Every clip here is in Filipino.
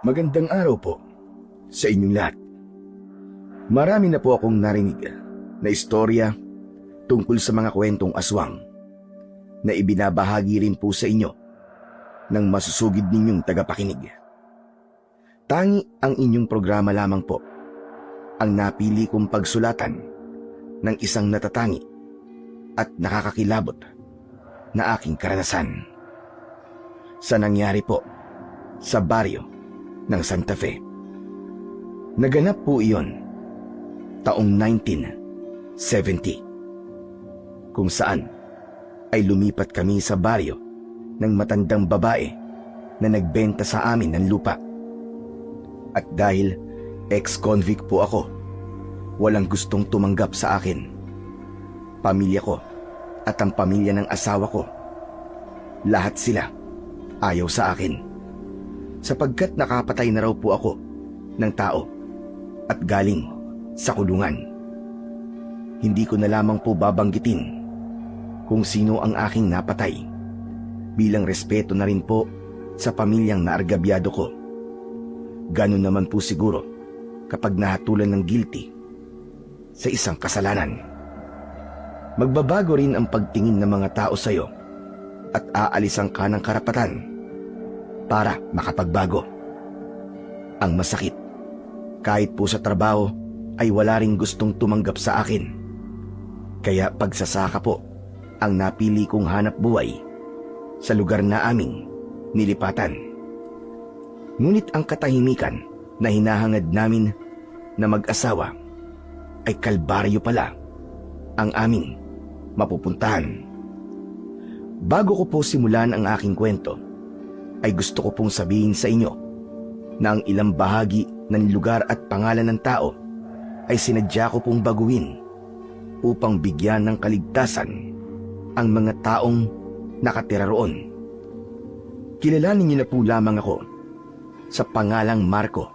Magandang araw po sa inyong lahat. Marami na po akong narinig na istorya tungkol sa mga kwentong aswang na ibinabahagi rin po sa inyo ng masusugid ninyong tagapakinig. Tangi ang inyong programa lamang po ang napili kong pagsulatan ng isang natatangi at nakakakilabot na aking karanasan. Sa nangyari po sa baryo ng Santa Fe. Naganap po iyon taong 1970, kung saan ay lumipat kami sa baryo ng matandang babae na nagbenta sa amin ng lupa. At dahil ex-convict po ako, walang gustong tumanggap sa akin. Pamilya ko at ang pamilya ng asawa ko, lahat sila ayaw sa akin. Sapagkat nakapatay na raw po ako ng tao at galing sa kulungan. Hindi ko na lamang po babanggitin kung sino ang aking napatay, bilang respeto na rin po sa pamilyang naargabyado ko. Ganun naman po siguro kapag nahatulan ng guilty sa isang kasalanan. Magbabago rin ang pagtingin ng mga tao sa iyo at aalisan ka ng karapatan para makapagbago. Ang masakit, kahit po sa trabaho ay wala ring gustong tumanggap sa akin. Kaya pagsasaka po ang napili kong hanap buhay sa lugar na aming nilipatan. Ngunit ang katahimikan na hinahangad namin na mag-asawa ay kalbaryo pala ang aming mapupuntahan. Bago ko po simulan ang aking kwento, ay gusto ko pong sabihin sa inyo na ang ilang bahagi ng lugar at pangalan ng tao ay sinadya ko pong baguhin upang bigyan ng kaligtasan ang mga taong nakatira roon. Kilalanin niyo na po lamang ako sa pangalang Marco.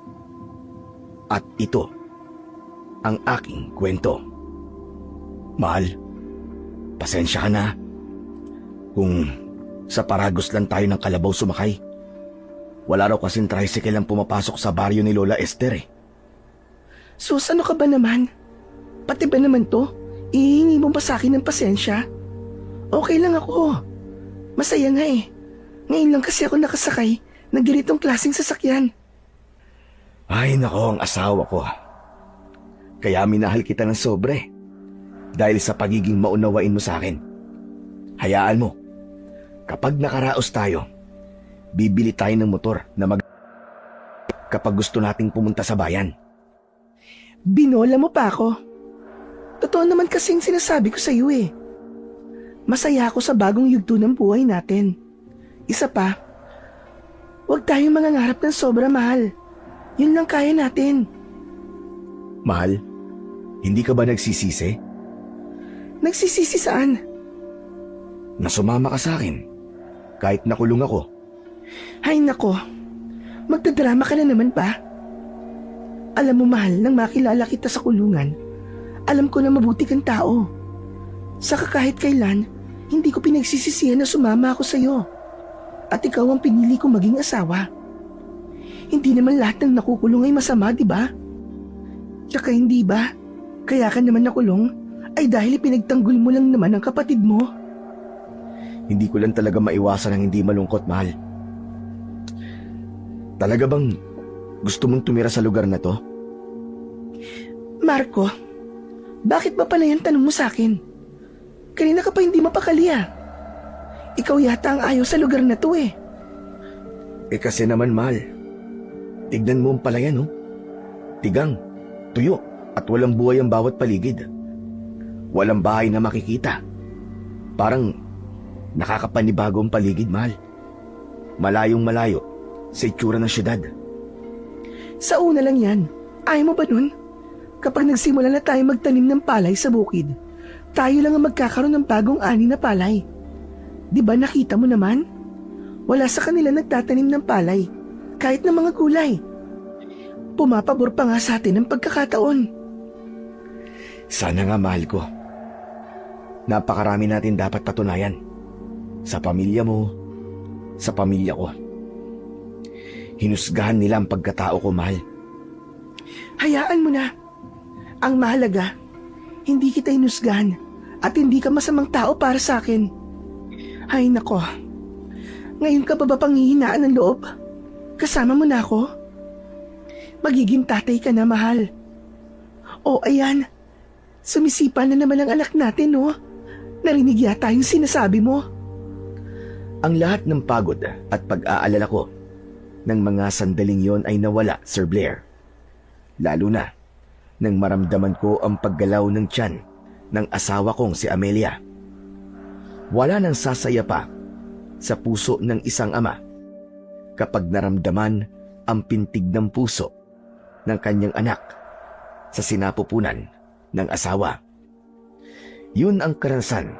At ito ang aking kwento. Mahal, pasensya ka na kung sa Paragos lang tayo ng kalabaw sumakay. Wala raw kasing tricycle ang pumapasok sa baryo ni Lola Esther eh. Sus, ano ka ba naman? Pati ba naman to? Ihingi mo ba sa akin ng pasensya? Okay lang ako. Masaya nga eh. Ngayon lang kasi ako nakasakay ng ganitong klaseng sasakyan. Ay nako, ang asawa ko. Kaya minahal kita ng sobre dahil sa pagiging maunawain mo sa akin. Hayaan mo, kapag nakaraos tayo, bibili tayo ng motor na kapag gusto nating pumunta sa bayan. Binola mo pa ako. Totoo naman kasing sinasabi ko sa iyo eh. Masaya ako sa bagong yugto ng buhay natin. Isa pa, huwag tayong mangangarap ng sobra mahal. Yun lang kaya natin. Mahal, hindi ka ba nagsisisi? Nagsisisi saan? Na sumama ka sa akin kahit nakulong ako. Ay nako, magdadrama ka na naman ba? Alam mo mahal, nang makilala kita sa kulungan, alam ko na mabuti kang tao. Saka kahit kailan, hindi ko pinagsisisihan na sumama ako sa iyo. At ikaw ang pinili kong maging asawa. Hindi naman lahat ng nakukulong ay masama, di ba? Tsaka hindi ba, kaya ka naman nakulong ay dahil ipinagtanggol mo lang naman ang kapatid mo. Hindi ko lang talaga maiwasan ang hindi malungkot, mahal. Talaga bang gusto mong tumira sa lugar na to? Marco, bakit ba pala yan tanong mo sa akin? Kanina ka pa hindi mapakali ah. Ikaw yata ang ayaw sa lugar na to eh. Eh kasi naman, mahal. Tignan mo ang palayan, oh. Tigang, tuyo, at walang buhay ang bawat paligid. Walang bahay na makikita. Parang nakakapanibago ang paligid, mahal. Malayong malayo sa itsura ng syudad. Sa una lang yan. Ayaw mo ba nun? Kapag nagsimula na tayo magtanim ng palay sa bukid, tayo lang ang magkakaroon ng bagong ani na palay. Di ba nakita mo naman? Wala sa kanila nagtatanim ng palay, kahit ng mga gulay. Pumapabor pa nga sa atin ang pagkakataon. Sana nga, mahal ko. Napakarami natin dapat patunayan. Sa pamilya mo, sa pamilya ko. Hinusgahan nila ang pagkatao ko, mahal. Hayaan mo na. Ang mahalaga, hindi kita hinusgahan at hindi ka masamang tao para sa akin. Ay nako, ngayon ka ba panghihinaan ng loob? Kasama mo na ako? Magiging tatay ka na, mahal. O ayan, sumisipa na naman ang anak natin, no? Narinig yata yung sinasabi mo. Ang lahat ng pagod at pag-aalala ko ng mga sandaling yon ay nawala, Sir Blair. Lalo na nang maramdaman ko ang paggalaw ng tiyan ng asawa kong si Amelia. Wala nang sasaya pa sa puso ng isang ama kapag naramdaman ang pintig ng puso ng kanyang anak sa sinapupunan ng asawa. Yun ang karanasan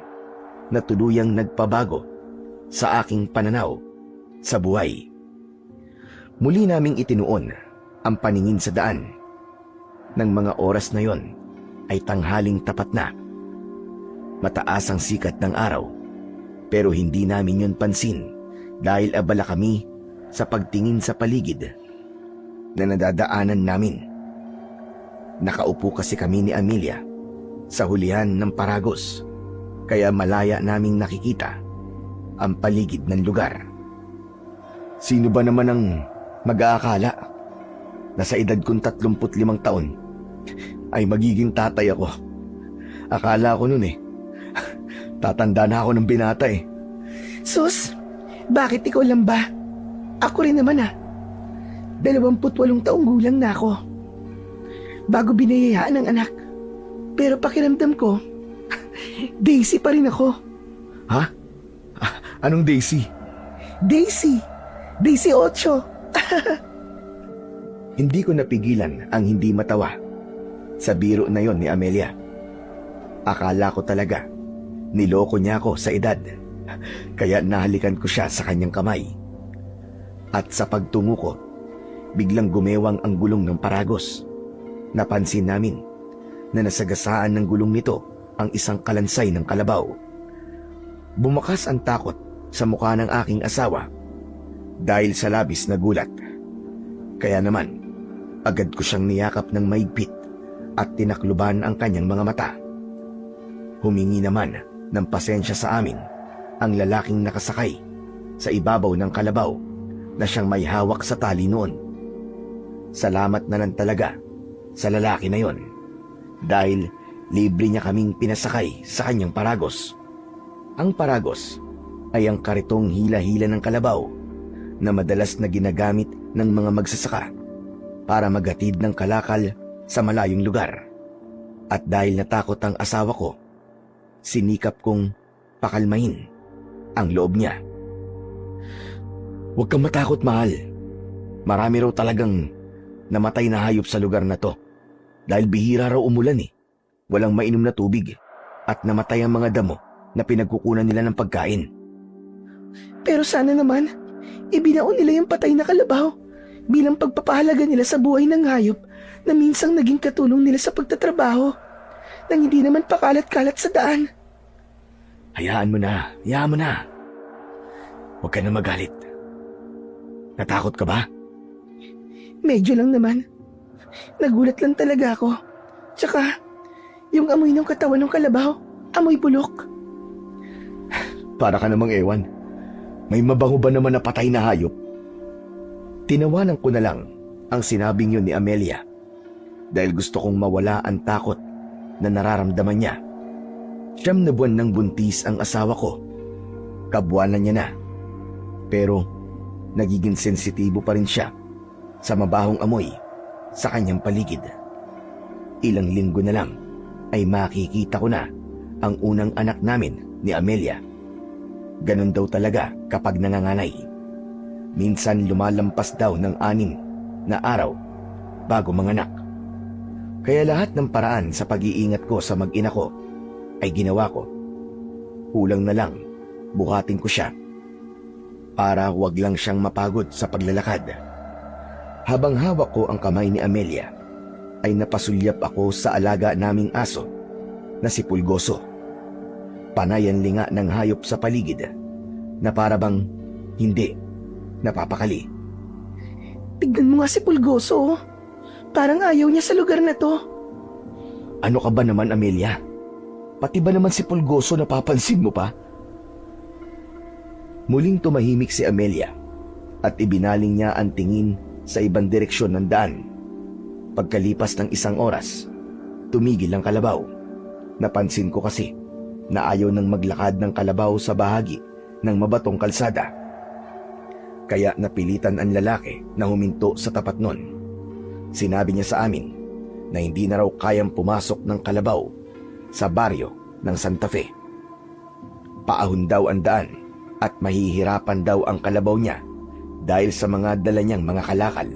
na tuluyang nagpabago sa aking pananaw sa buhay. Muli naming itinuon ang paningin sa daan. Nang mga oras na yon ay tanghaling tapat na. Mataas ang sikat ng araw, pero hindi namin yon pansin dahil abala kami sa pagtingin sa paligid na nadadaanan namin. Nakaupo kasi kami ni Amelia sa hulihan ng paragos, kaya malaya naming nakikita ang paligid ng lugar. Sino ba naman ang mag-aakala na sa edad kong 35 taon ay magiging tatay ako? Akala ko nun tatanda na ako ng binata Sus, bakit ikaw lang ba? Ako rin naman 28 taong gulang na ako. Bago binayayaan ng anak. Pero pakiramdam ko, Daisy pa rin ako. Ha? Anong Daisy? Daisy 8. Hindi ko napigilan ang hindi matawa sa biro na yon ni Amelia. Akala ko talaga niloko niya ako sa edad, kaya nahalikan ko siya sa kanyang kamay. At sa pagtungo ko, biglang gumewang ang gulong ng paragos. Napansin namin na nasagasaan ng gulong nito ang isang kalansay ng kalabaw. Bumakas ang takot sa mukha ng aking asawa dahil sa labis na gulat. Kaya naman, agad ko siyang niyakap ng maigpit at tinakluban ang kanyang mga mata. Humingi naman ng pasensya sa amin ang lalaking nakasakay sa ibabaw ng kalabaw na siyang may hawak sa tali noon. Salamat na lang talaga sa lalaki na yon dahil libre niya kaming pinasakay sa kanyang paragos. Ang paragos ay ang karitong hila-hila ng kalabaw na madalas na ginagamit ng mga magsasaka para maghatid ng kalakal sa malayong lugar. At dahil natakot ang asawa ko, sinikap kong pakalmahin ang loob niya. Huwag kang matakot, mahal. Marami raw talagang namatay na hayop sa lugar na to dahil bihira raw umulan Walang mainom na tubig at namatay ang mga damo na pinagkukunan nila ng pagkain. Pero sana naman, ibinaon nila yung patay na kalabaw bilang pagpapahalaga nila sa buhay ng hayop na minsang naging katulong nila sa pagtatrabaho nang hindi naman pakalat-kalat sa daan. Hayaan mo na. Huwag ka na magalit. Natakot ka ba? Medyo lang naman. Nagulat lang talaga ako. Tsaka, yung amoy ng katawan ng kalabaw, amoy bulok. Para ka namang ewan. May mabango ba naman na patay na hayop? Tinawanan ko na lang ang sinabing yun ni Amelia dahil gusto kong mawala ang takot na nararamdaman niya. 9 na buwan ng buntis ang asawa ko. Kabuwanan niya na. Pero nagiging sensitibo pa rin siya sa mabahong amoy sa kanyang paligid. Ilang linggo na lang ay makikita ko na ang unang anak namin ni Amelia. Ganon daw talaga kapag nanganganay. Minsan lumalampas daw ng 6 na araw bago manganak. Kaya lahat ng paraan sa pag-iingat ko sa mag-ina ko ay ginawa ko. Kulang na lang, buhatin ko siya para wag lang siyang mapagod sa paglalakad. Habang hawak ko ang kamay ni Amelia, ay napasulyap ako sa alaga naming aso na si Pulgoso. Panay ang linga ng hayop sa paligid na para bang hindi napapakali. Tignan mo nga si Pulgoso, oh. Parang ayaw niya sa lugar na to. Ano ka ba naman, Amelia? Pati ba naman si Pulgoso napapansin mo pa? Muling tumahimik si Amelia at ibinaling niya ang tingin sa ibang direksyon ng daan. Pagkalipas ng isang oras, tumigil ang kalabaw. Napansin ko kasi na ayaw nang maglakad ng kalabaw sa bahagi ng mabatong kalsada. Kaya napilitan ang lalaki na huminto sa tapat nun. Sinabi niya sa amin na hindi na raw kayang pumasok ng kalabaw sa baryo ng Santa Fe. Paahon daw ang daan at mahihirapan daw ang kalabaw niya dahil sa mga dala niyang mga kalakal.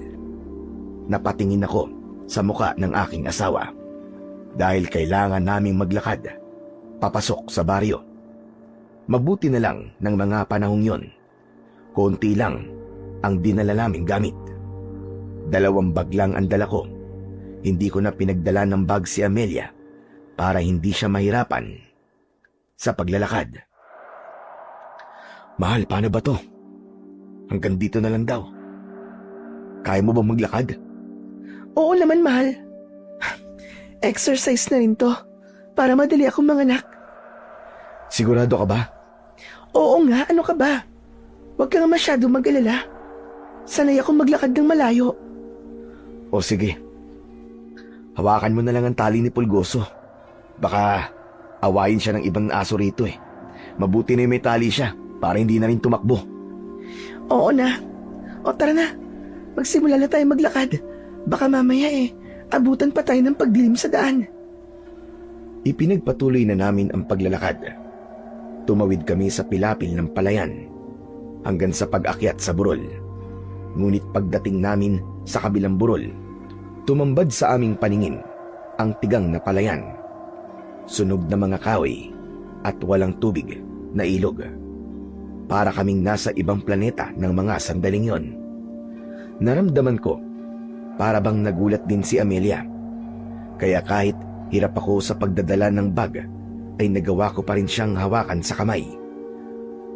Napatingin ako sa muka ng aking asawa dahil kailangan naming maglakad papasok sa baryo. Mabuti na lang ng mga panahong yon, konti lang ang dinala naming gamit. 2 bag lang ang dala ko. Hindi ko na pinagdala ng bag si Amelia para hindi siya mahirapan sa paglalakad. Mahal, paano ba to? Hanggang dito na lang daw. Kaya mo bang maglakad? Oo naman, mahal. Exercise na rin to para madali akong manganak. Sigurado ka ba? Oo nga, ano ka ba? Huwag ka nga masyado mag-alala. Sanay akong maglakad ng malayo. O sige. Hawakan mo na lang ang tali ni Pulgoso. Baka awayin siya ng ibang aso rito eh. Mabuti na may tali siya para hindi na rin tumakbo. Oo na. O tara na. Magsimula na tayo maglakad. Baka mamaya abutan pa tayo ng pagdilim sa daan. Ipinagpatuloy na namin ang paglalakad. Tumawid kami sa pilapil ng palayan hanggang sa pag-akyat sa burol. Ngunit pagdating namin sa kabilang burol, tumambad sa aming paningin ang tigang na palayan. Sunog na mga kahoy at walang tubig na ilog. Para kaming nasa ibang planeta ng mga sandaling yon. Naramdaman ko para bang nagulat din si Amelia. Kaya kahit hirap ako sa pagdadala ng bag, ay nagawa ko pa rin siyang hawakan sa kamay.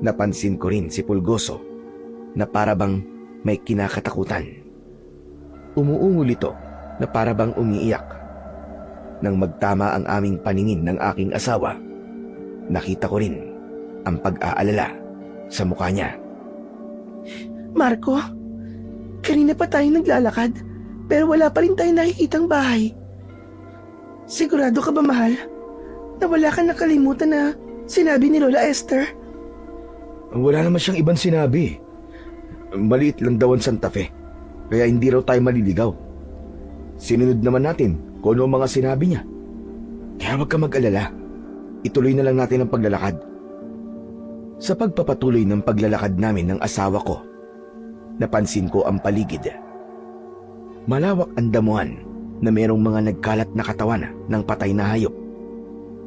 Napansin ko rin si Pulgoso na para bang may kinakatakutan. Umuungol ito na para bang umiiyak. Nang magtama ang aming paningin ng aking asawa, nakita ko rin ang pag-aalala sa mukha niya. Marco, kanina pa tayo naglalakad pero wala pa rin tayong nakikitang bahay. Sigurado ka ba, mahal, na wala ka nakalimutan na sinabi ni Lola Esther? Wala naman siyang ibang sinabi. Maliit lang daw ang Santa Fe, kaya hindi raw tayo maliligaw. Sinunod naman natin kung ano ang mga sinabi niya. Kaya huwag ka mag-alala. Ituloy na lang natin ang paglalakad. Sa pagpapatuloy ng paglalakad namin ng asawa ko, napansin ko ang paligid. Malawak ang damuhan na merong mga nagkalat na katawan ng patay na hayop.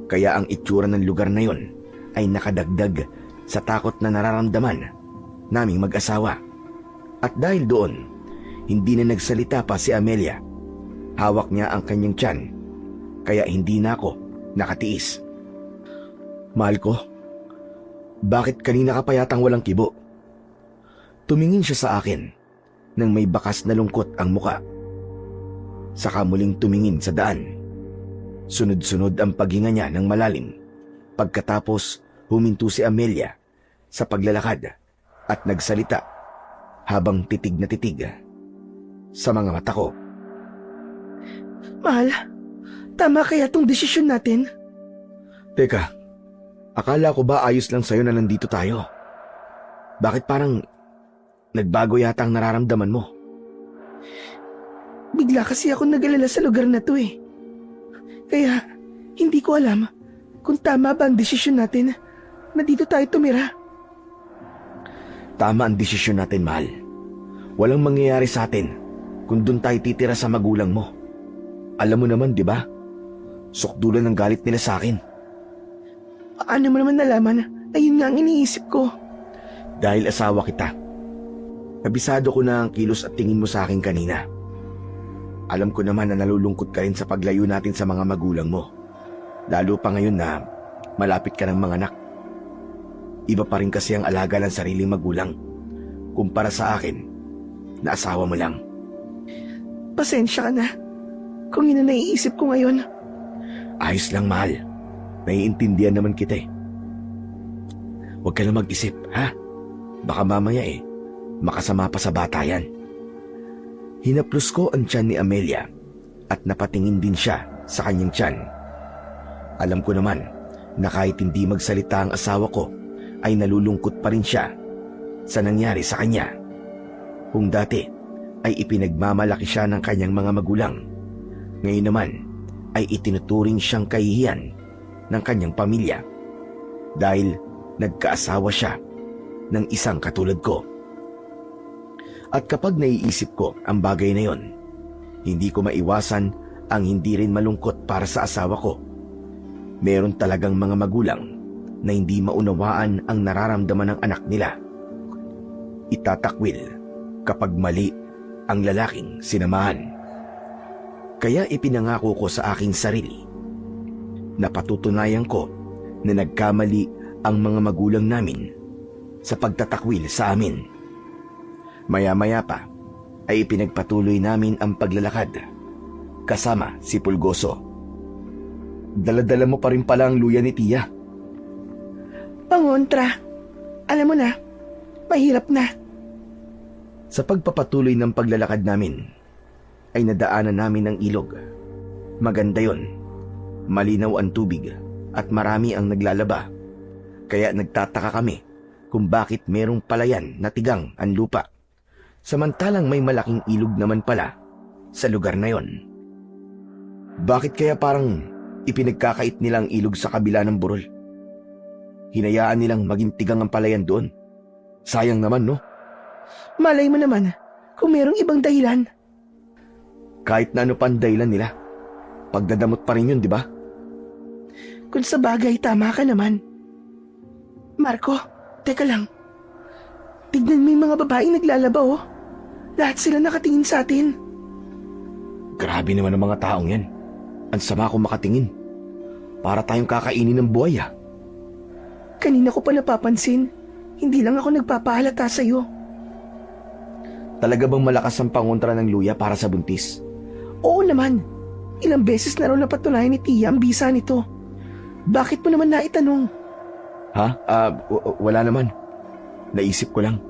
Kaya ang itsura ng lugar na yon ay nakadagdag sa takot na nararamdaman naming mag-asawa. At dahil doon, hindi na nagsalita pa si Amelia. Hawak niya ang kanyang tiyan, kaya hindi na ako nakatiis. Mahal ko, bakit kanina ka pa yatang walang kibo? Tumingin siya sa akin nang may bakas na lungkot ang muka. Saka muling tumingin sa daan. Sunod-sunod ang paghinga niya ng malalim. Pagkatapos, huminto si Amelia sa paglalakad at nagsalita habang titig na titig sa mga mata ko. Mahal, tama kaya tong desisyon natin? Teka, akala ko ba ayos lang sa'yo na nandito tayo? Bakit parang nagbago yata ang nararamdaman mo? Bigla kasi ako nag-alala sa lugar na to eh. Kaya hindi ko alam kung tama ba ang desisyon natin na dito tayo tumira. Tama ang desisyon natin, mahal. Walang mangyayari sa atin kung doon tayo titira sa magulang mo. Alam mo naman, di ba? Sukdulan ng galit nila sa akin. Paano mo naman nalaman na yun nga ang iniisip ko? Dahil asawa kita. Kabisado ko na ang kilos at tingin mo sa akin kanina. Alam ko naman na nalulungkot ka rin sa paglayo natin sa mga magulang mo. Lalo pa ngayon na malapit ka ng mga anak. Iba pa rin kasi ang alaga ng sariling magulang kumpara sa akin na asawa mo lang. Pasensya ka na. Kung yun ang naiisip ko ngayon. Ayos lang, mahal. Naiintindihan naman kita eh. Huwag ka na mag-isip, ha? Baka mamaya makasama pa sa bata yan. Hinaplos ko ang tiyan ni Amelia at napatingin din siya sa kanyang tiyan. Alam ko naman na kahit hindi magsalita ang asawa ko, ay nalulungkot pa rin siya sa nangyari sa kanya. Kung dati ay ipinagmamalaki siya ng kanyang mga magulang, ngayon naman ay itinuturing siyang kahihiyan ng kanyang pamilya dahil nagkaasawa siya ng isang katulad ko. At kapag naiisip ko ang bagay na yon, hindi ko maiwasan ang hindi rin malungkot para sa asawa ko. Meron talagang mga magulang na hindi maunawaan ang nararamdaman ng anak nila. Itatakwil kapag mali ang lalaking sinamahan. Kaya ipinangako ko sa aking sarili na patutunayan ko na nagkamali ang mga magulang namin sa pagtatakwil sa amin. Maya-maya pa ay ipinagpatuloy namin ang paglalakad kasama si Pulgoso. Dala-dala mo pa rin pala ang luya ni Tia. Pangontra. Alam mo na, mahirap na. Sa pagpapatuloy ng paglalakad namin, ay nadaanan namin ang ilog. Maganda yon. Malinaw ang tubig at marami ang naglalaba. Kaya nagtataka kami kung bakit merong palayan na tigang ang lupa. Samantalang may malaking ilog naman pala sa lugar na yon. Bakit kaya parang ipinagkakait nilang ilog sa kabila ng burol? Hinayaan nilang maging tigang ang palayan doon. Sayang naman, no? Malay mo naman kung merong ibang dahilan. Kahit na ano pa ang dahilan nila, pagdadamot pa rin yun, di ba? Kung sa bagay, tama ka naman. Marco, teka lang. Tignan mo yung mga babaeng naglalaba, oh. Lahat sila nakatingin sa atin. Grabe naman ang mga taong yan. Ang sama ko makatingin. Para tayong kakainin ng buhay, ah. Kanina ko pa napapansin. Hindi lang ako nagpapahalata sa'yo. Talaga bang malakas ang pangontra ng luya para sa buntis? Oo naman. Ilang beses na raw napatunayan ni Tia ang bisa nito. Bakit mo naman naitanong? Ha? Wala naman. Naisip ko lang.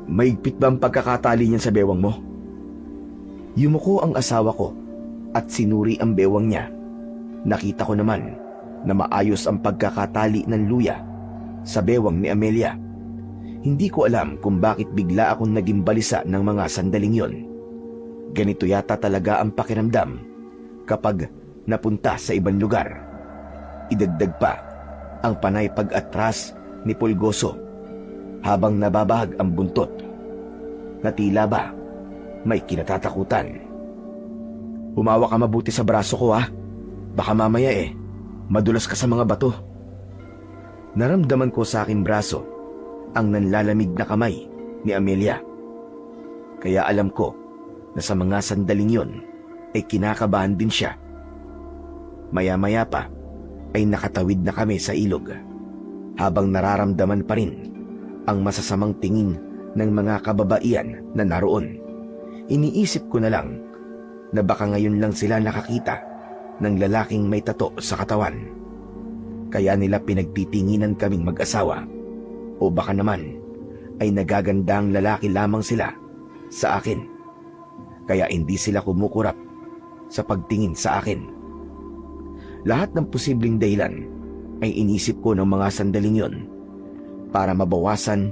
Maigpit ba ang pagkakatali niyan sa bewang mo? Yumuko ang asawa ko at sinuri ang bewang niya. Nakita ko naman na maayos ang pagkakatali ng luya sa bewang ni Amelia. Hindi ko alam kung bakit bigla akong naging balisa ng mga sandaling yon. Ganito yata talaga ang pakiramdam kapag napunta sa ibang lugar. Idagdag pa ang panay pag-atras ni Pulgoso habang nababahag ang buntot na tila ba may kinatatakutan. Humawa ka mabuti sa braso ko, ha? Baka mamaya madulas ka sa mga bato. Naramdaman ko sa aking braso ang nanlalamig na kamay ni Amelia. Kaya alam ko na sa mga sandaling yon ay kinakabahan din siya. Maya-maya pa ay nakatawid na kami sa ilog habang nararamdaman pa rin ang masasamang tingin ng mga kababaihan na naroon. Iniisip ko na lang na baka ngayon lang sila nakakita ng lalaking may tato sa katawan. Kaya nila pinagtitinginan kaming mag-asawa. O baka naman ay nagagandang lalaki lamang sila sa akin. Kaya hindi sila kumukurap sa pagtingin sa akin. Lahat ng posibleng dahilan ay inisip ko ng mga sandaling yon para mabawasan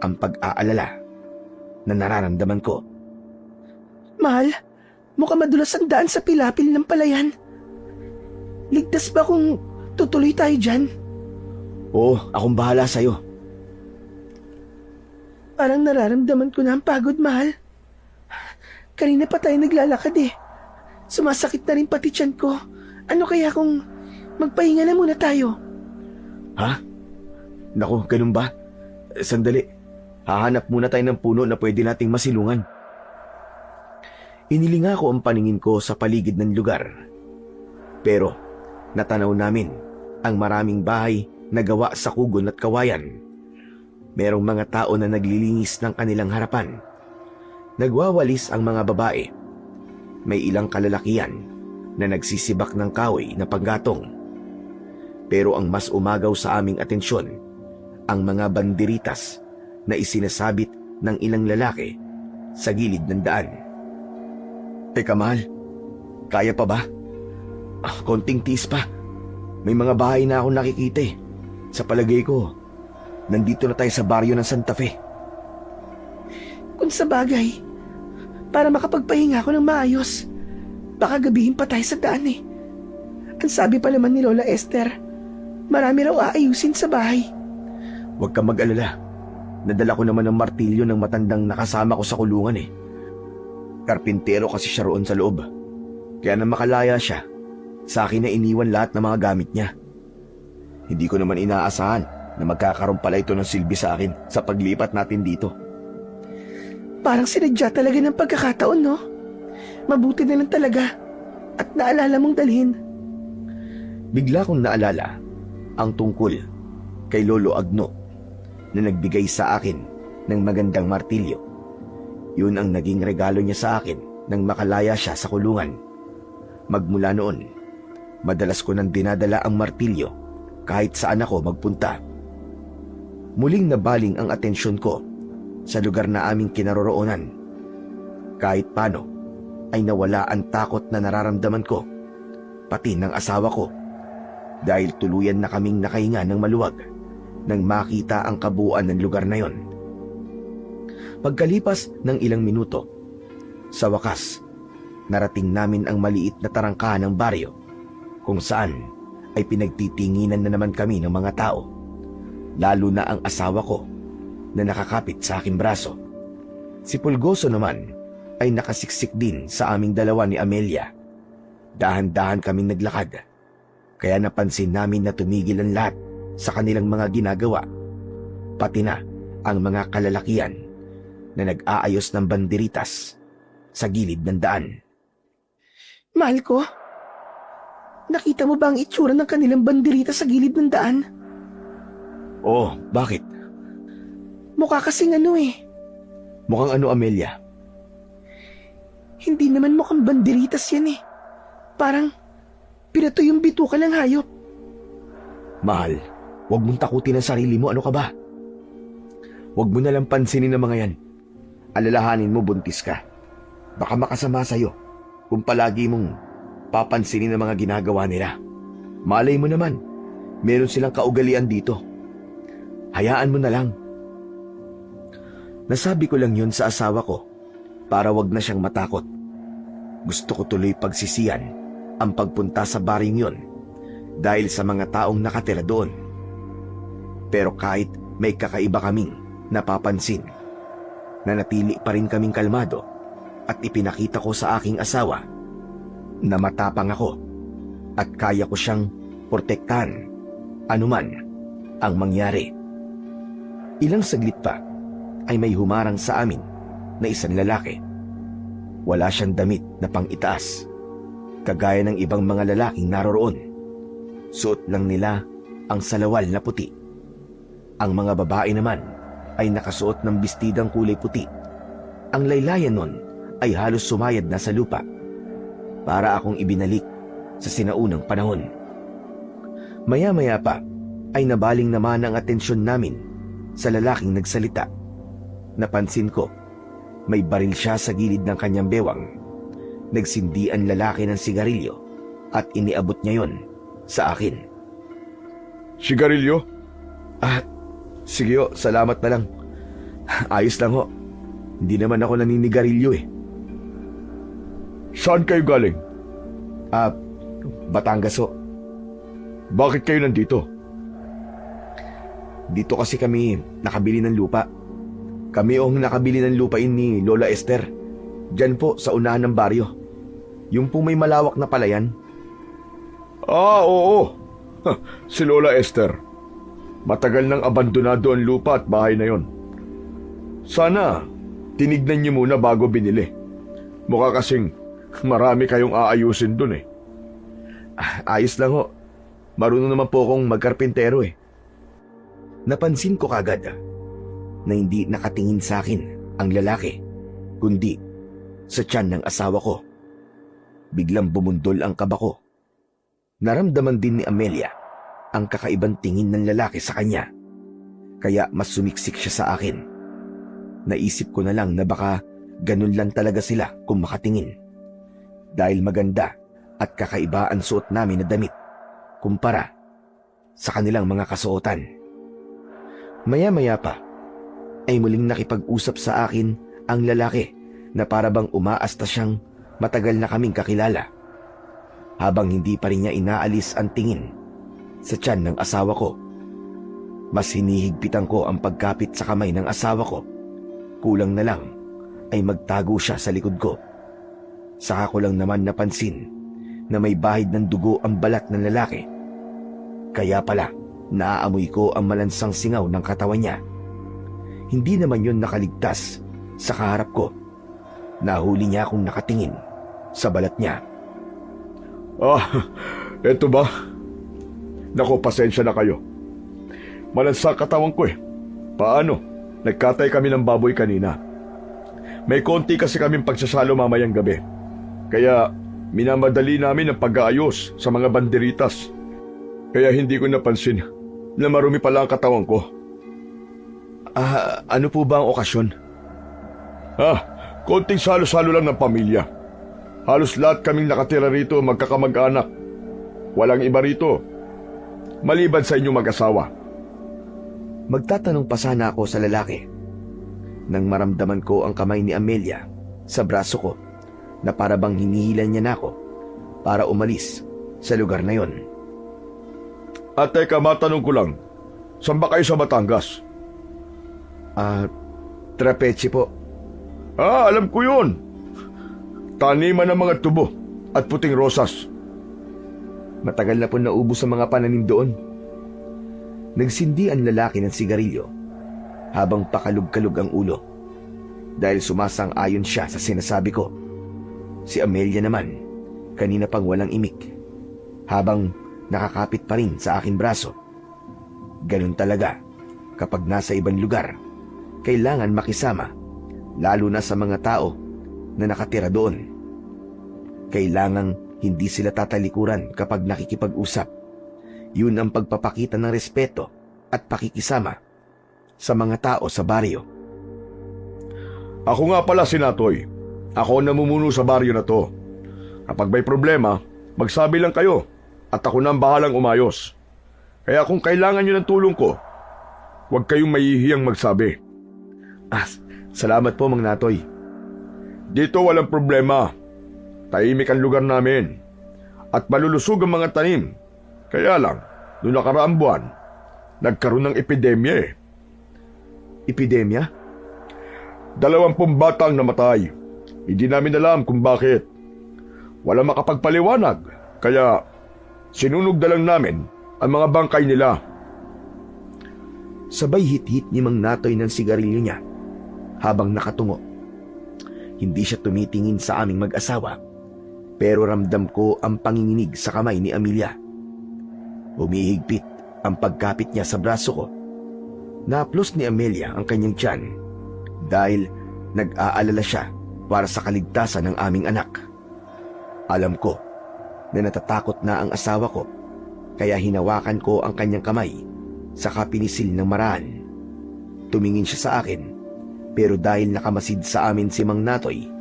ang pag-aalala na nararamdaman ko. Mahal, mukhang madulas ang daan sa pilapil ng palayan. Ligtas ba kung tutuloy tayo dyan? Oo, akong bahala sa'yo. Parang nararamdaman ko na ang pagod, mahal. Kanina pa tayo naglalakad Sumasakit na rin pati tiyan ko. Ano kaya kung magpahinga na muna tayo? Ha? Naku, ganun ba? Sandali. Hahanap muna tayo ng puno na pwede nating masilungan. Inilinga ko ang paningin ko sa paligid ng lugar. Pero natanaw namin ang maraming bahay na gawa sa kugon at kawayan. Merong mga tao na naglilinis ng kanilang harapan. Nagwawalis ang mga babae. May ilang kalalakihan na nagsisibak ng kahoy na panggatong. Pero ang mas umagaw sa aming atensyon, ang mga banderitas na isinasabit ng ilang lalaki sa gilid ng daan. Teka mahal, kaya pa ba? Konting tiis pa. May mga bahay na akong nakikita eh. Sa palagay ko, nandito na tayo sa baryo ng Santa Fe. Kung sa bagay, para makapagpahinga ako ng maayos, baka gabihin pa tayo sa daan eh. Ang sabi pa naman ni Lola Esther, marami raw aayusin sa bahay. Huwag kang mag-alala. Nadala ko naman ng martilyo ng matandang nakasama ko sa kulungan eh. Karpintero kasi siya roon sa loob. Kaya na makalaya siya, sa akin na iniwan lahat ng mga gamit niya. Hindi ko naman inaasahan na magkakaroon pala ito ng silbi sa akin sa paglipat natin dito. Parang sinadya talaga ng pagkakataon, no? Mabuti na lang talaga at naalala mong dalhin. Bigla kong naalala ang tungkol kay Lolo Agno na nagbigay sa akin ng magandang martilyo. Yun ang naging regalo niya sa akin nang makalaya siya sa kulungan. Magmula noon, madalas ko nang dinadala ang martilyo kahit saan ako magpunta. Muling nabaling ang atensyon ko sa lugar na aming kinaroroonan. Kahit paano ay nawala ang takot na nararamdaman ko, pati ng asawa ko, dahil tuluyan na kaming nakahinga ng maluwag nang makita ang kabuuan ng lugar na yon. Pagkalipas ng ilang minuto, sa wakas, narating namin ang maliit na tarangkahan ng baryo kung saan ay pinagtitinginan na naman kami ng mga tao, lalo na ang asawa ko na nakakapit sa aking braso. Si Pulgoso naman ay nakasiksik din sa aming dalawa ni Amelia. Dahan-dahan kaming naglakad, kaya napansin namin na tumigil ang lahat sa kanilang mga ginagawa, pati na ang mga kalalakian na nag-aayos ng banderitas sa gilid ng daan. Mahal ko, nakita mo ba ang itsura ng kanilang banderita sa gilid ng daan? Oh, bakit? Mukha kasing ano eh. Mukhang ano, Amelia? Hindi naman mukhang banderitas yan eh. Parang pinato yung bituka ng hayop. Mahal, huwag mong takutin ang sarili mo. Ano ka ba? Huwag mo nalang pansinin ang mga yan. Alalahanin mo, buntis ka. Baka makasama sa'yo kung palagi mong papansinin ang mga ginagawa nila. Malay mo naman, meron silang kaugalian dito. Hayaan mo na lang. Nasabi ko lang yun sa asawa ko para wag na siyang matakot. Gusto ko tuloy pagsisiyan ang pagpunta sa baring yun dahil sa mga taong nakatira doon. Pero kahit may kakaiba kaming napapansin, nanatili pa rin kaming kalmado at ipinakita ko sa aking asawa na matapang ako at kaya ko siyang protektahan anuman ang mangyari. Ilang saglit pa ay may humarang sa amin na isang lalaki. Wala siyang damit na pang-itaas, kagaya ng ibang mga lalaking naroroon. Suot lang nila ang salawal na puti. Ang mga babae naman ay nakasuot ng bestidang kulay puti. Ang laylayan nun ay halos sumayad na sa lupa, para akong ibinalik sa sinaunang panahon. Maya-maya pa ay nabaling naman ang atensyon namin sa lalaking nagsalita. Napansin ko, may baril siya sa gilid ng kanyang bewang. Nagsindi ang lalaki ng sigarilyo at iniabot niya yon sa akin. Sigarilyo? Sige ho, salamat na lang. Ayos lang ho. Hindi naman ako naninigarilyo eh. Saan kayo galing? Batangas ho. Bakit kayo nandito? Dito kasi kami nakabili ng lupa. Kami ang nakabili ng lupain ni Lola Esther. Diyan po sa unahan ng baryo. Yung po may malawak na palayan. Oo. Si Lola Esther. Matagal nang abandonado ang lupa at bahay na yon. Sana, tinignan niyo muna bago binili. Mukha kasing marami kayong aayusin dun eh. Ayos lang ho. Marunong naman po akong magkarpintero eh. Napansin ko kagad na hindi nakatingin sa akin ang lalaki kundi sa tiyan ng asawa ko. Biglang bumundol ang kaba ko. Naramdaman din ni Amelia ang kakaibang tingin ng lalaki sa kanya. Kaya mas sumiksik siya sa akin. Naisip ko na lang na baka ganun lang talaga sila kung makatingin. Dahil maganda at kakaiba ang suot namin na damit kumpara sa kanilang mga kasuotan. Maya-maya pa ay muling nakipag-usap sa akin ang lalaki na para bang umaasta siyang matagal na kaming kakilala. Habang hindi pa rin niya inaalis ang tingin sa tiyan ng asawa ko. Mas hinihigpitan ko ang pagkapit sa kamay ng asawa ko. Kulang na lang ay magtago siya sa likod ko. Saka ko lang naman napansin na may bahid ng dugo ang balat ng lalaki. Kaya pala, naaamoy ko ang malansang singaw ng katawan niya. Hindi naman yun nakaligtas sa kaharap ko. Nahuli niya akong nakatingin sa balat niya. Eto ba? Nako, pasensya na kayo. Malansa katawan ko eh. Paano? Nagkatay kami ng baboy kanina. May konti kasi kaming pagsasalo mamayang gabi. Kaya minamadali namin ang pag-aayos sa mga banderitas. Kaya hindi ko napansin na marumi pala ang katawan ko. Ano po ba ang okasyon? Konting salo-salo lang ng pamilya. Halos lahat kaming nakatira rito magkakamag-anak. Walang iba rito, maliban sa inyong mag-asawa. Magtatanong pa sana ako sa lalaki nang maramdaman ko ang kamay ni Amelia sa braso ko na para bang hinihilan niya na ako para umalis sa lugar na yon. At teka, matanong ko lang, saan ba kayo sa Batangas? Trapeche po. Alam ko yun. Taniman ng mga tubo at puting rosas. Matagal na po naubos ang mga pananim doon. Nagsindi ang lalaki ng sigarilyo habang pakalug-kalug ang ulo dahil sumasang-ayon siya sa sinasabi ko. Si Amelia naman, kanina pang walang imik habang nakakapit pa rin sa aking braso. Ganun talaga kapag nasa ibang lugar, kailangan makisama, lalo na sa mga tao na nakatira doon. Kailangang hindi sila tatalikuran kapag nakikipag-usap. Yun ang pagpapakita ng respeto at pakikisama sa mga tao sa baryo. Ako nga pala si Natoy. Ako ang namumuno sa baryo na to. Kapag may problema, magsabi lang kayo at ako na ang bahalang umayos. Kaya kung kailangan nyo ng tulong ko, huwag kayong mahihiyang magsabi. Salamat po, Mang Natoy. Dito walang problema. Tahimik ang lugar namin at malulusog ang mga tanim. Kaya lang, noong nakaraang buwan, nagkaroon ng epidemya eh. Epidemya? 20 bata ang namatay. Hindi namin alam kung bakit. Walang makapagpaliwanag, kaya sinunog na lang namin ang mga bangkay nila. Sabay hit-hit ni Mang Natoy ng sigarilyo niya habang nakatungo. Hindi siya tumitingin sa aming mag-asawa, pero ramdam ko ang panginginig sa kamay ni Amelia. Humihigpit ang pagkapit niya sa braso ko. Naaplos ni Amelia ang kanyang tiyan dahil nag-aalala siya para sa kaligtasan ng aming anak. Alam ko na natatakot na ang asawa ko, kaya hinawakan ko ang kanyang kamay saka pinisil ng maraan. Tumingin siya sa akin, pero dahil nakamasid sa amin si Mang Natoy,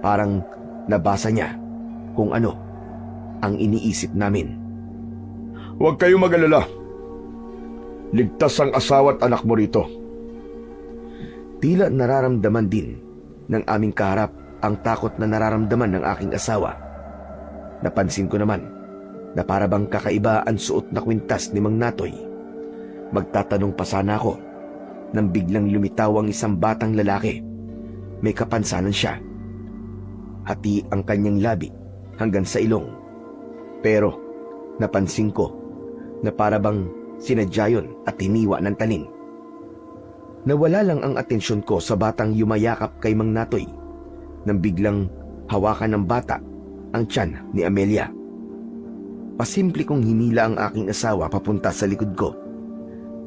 parang nabasa niya kung ano ang iniisip namin. Huwag kayong mag-alala. Ligtas ang asawa at anak mo rito. Tila nararamdaman din ng aming kaharap ang takot na nararamdaman ng aking asawa. Napansin ko naman na para bang kakaiba ang suot na kwintas ni Mang Natoy. Magtatanong pa sana ako nang biglang lumitaw ang isang batang lalaki. May kapansanan siya. Hati ang kanyang labi hanggang sa ilong. Pero napansin ko na para bang sinadya yun at hiniwa ng tanim. Nawala lang ang atensyon ko sa batang yumayakap kay Mang Natoy nang biglang hawakan ng bata ang tiyan ni Amelia. Pasimple kong hinila ang aking asawa papunta sa likod ko,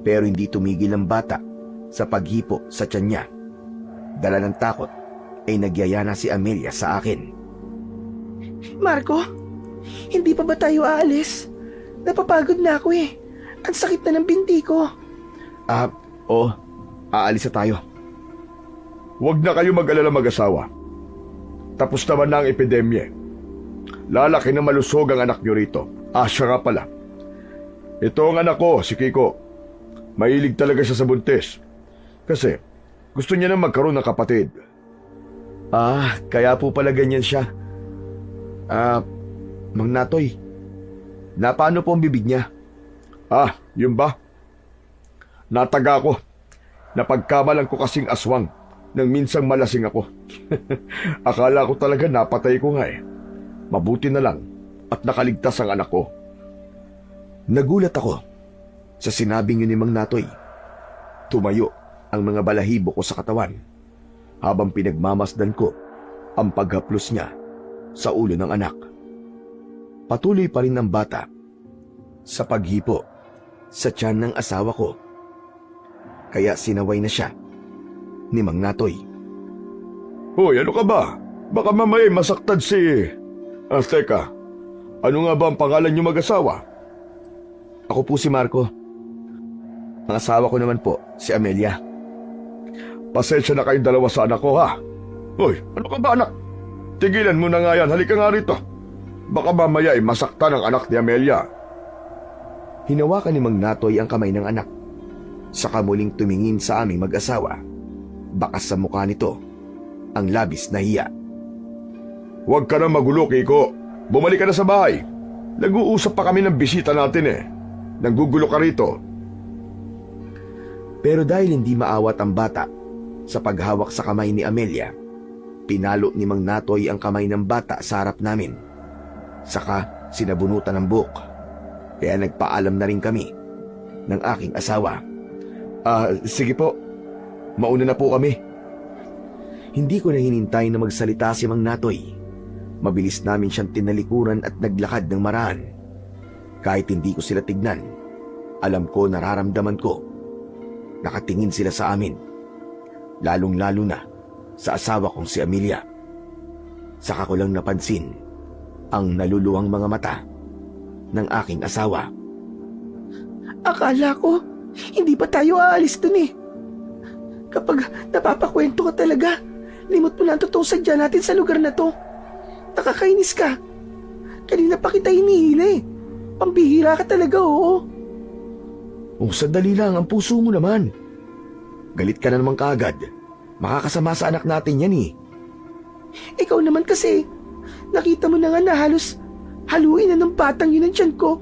pero hindi tumigil ang bata sa paghipo sa tiyan niya. Dala ng takot, ay nagyaya na si Amelia sa akin. Marco, hindi pa ba tayo aalis? Napapagod na ako eh. Ang sakit na ng binti ko. Oo, aalis na tayo. Huwag na kayo mag-alala mag-asawa. Tapos naman na ang epidemya. Lalaki na malusog ang anak niyo rito. Siya nga pala. Ito ang anak ko, si Kiko. Mahilig talaga siya sa buntis. Kasi gusto niya na magkaroon ng kapatid. Kaya po pala ganyan siya. Mang Natoy, paano po ang bibig niya? Yun ba? Nataga ko. Napagkamalan ko kasing aswang nang minsang malasing ako. Akala ko talaga napatay ko nga eh. Mabuti na lang at nakaligtas ang anak ko. Nagulat ako sa sinabing yun ni Mang Natoy. Tumayo ang mga balahibo ko sa katawan habang pinagmamasdan ko ang paghaplos niya sa ulo ng anak. Patuloy pa rin ang bata sa paghipo sa tiyan ng asawa ko. Kaya sinaway na siya ni Mang Natoy. Hoy, ano ka ba? Baka mamaya masaktan si... teka, ano nga ba ang pangalan niyo mag-asawa? Ako po si Marco. Ang asawa ko naman po, si Amelia. Pasensya na kayong dalawa sa anak ko, ha? Hoy, ano ka ba, anak? Tigilan mo na nga yan, halika nga rito. Baka mamaya ay masaktan ang anak ni Amelia. Hinawakan ni Mang Natoy ang kamay ng anak. Saka muling tumingin sa aming mag-asawa. Bakas sa mukha nito ang labis na hiya. Huwag ka na magulo, Kiko. Bumalik ka na sa bahay. Nag-uusap pa kami ng bisita natin eh. Nanggugulo ka rito. Pero dahil hindi maawat ang bata sa paghawak sa kamay ni Amelia, pinalo ni Mang Natoy ang kamay ng bata sa harap namin. Saka sinabunutan ng buhok. Kaya nagpaalam na rin kami ng aking asawa. Sige po, mauna na po kami. Hindi ko na hinintay na magsalita si Mang Natoy. Mabilis namin siyang tinalikuran at naglakad ng maraan. Kahit hindi ko sila tignan, alam ko nararamdaman ko. Nakatingin sila sa amin. Lalong-lalo na sa asawa kong si Amelia. Saka ko lang napansin ang naluluwang mga mata ng aking asawa. Akala ko, hindi pa tayo aalis dun eh. Kapag napapakwento ka talaga, limot mo na ang totoong sadya natin sa lugar na to. Nakakainis ka. Kanina pa kita hinihila eh. Pambihira ka talaga, oo. Sandali lang, ang puso mo naman. Galit ka na naman kaagad. Makakasama sa anak natin yan eh. Ikaw naman kasi, nakita mo na nga na halos haluin na ng batang yun ang tiyan ko.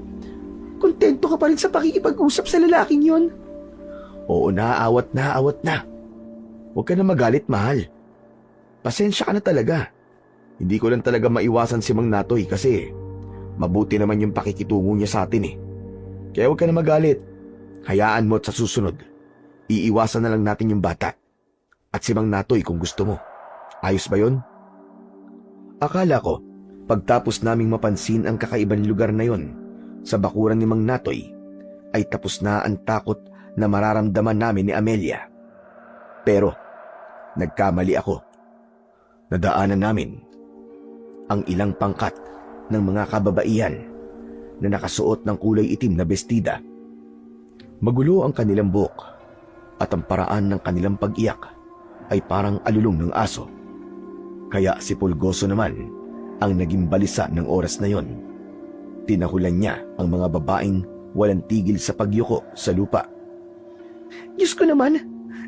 Kontento ka pa rin sa pakikipag-usap sa lalaking yun. Oo, naaawat na. Huwag ka na magalit, mahal. Pasensya ka na talaga. Hindi ko lang talaga maiwasan si Mang Natoy kasi mabuti naman yung pakikitungo niya sa atin eh. Kaya huwag ka na magalit. Hayaan mo at sa susunod, iiwasan na lang natin yung bata. At si Mang Natoy kung gusto mo. Ayos ba yun? Akala ko, pagtapos naming mapansin ang kakaibang lugar na yon sa bakuran ni Mang Natoy, ay tapos na ang takot na mararamdaman namin ni Amelia. Pero, nagkamali ako. Nadaanan namin ang ilang pangkat ng mga kababaihan na nakasuot ng kulay itim na bestida. Magulo ang kanilang buhok at ang paraan ng kanilang pag-iyak ay parang alulong ng aso. Kaya si Pulgoso naman ang naging balisa ng oras na yon. Tinahulan niya ang mga babaeng walang tigil sa pagyuko sa lupa. Diyos ko naman,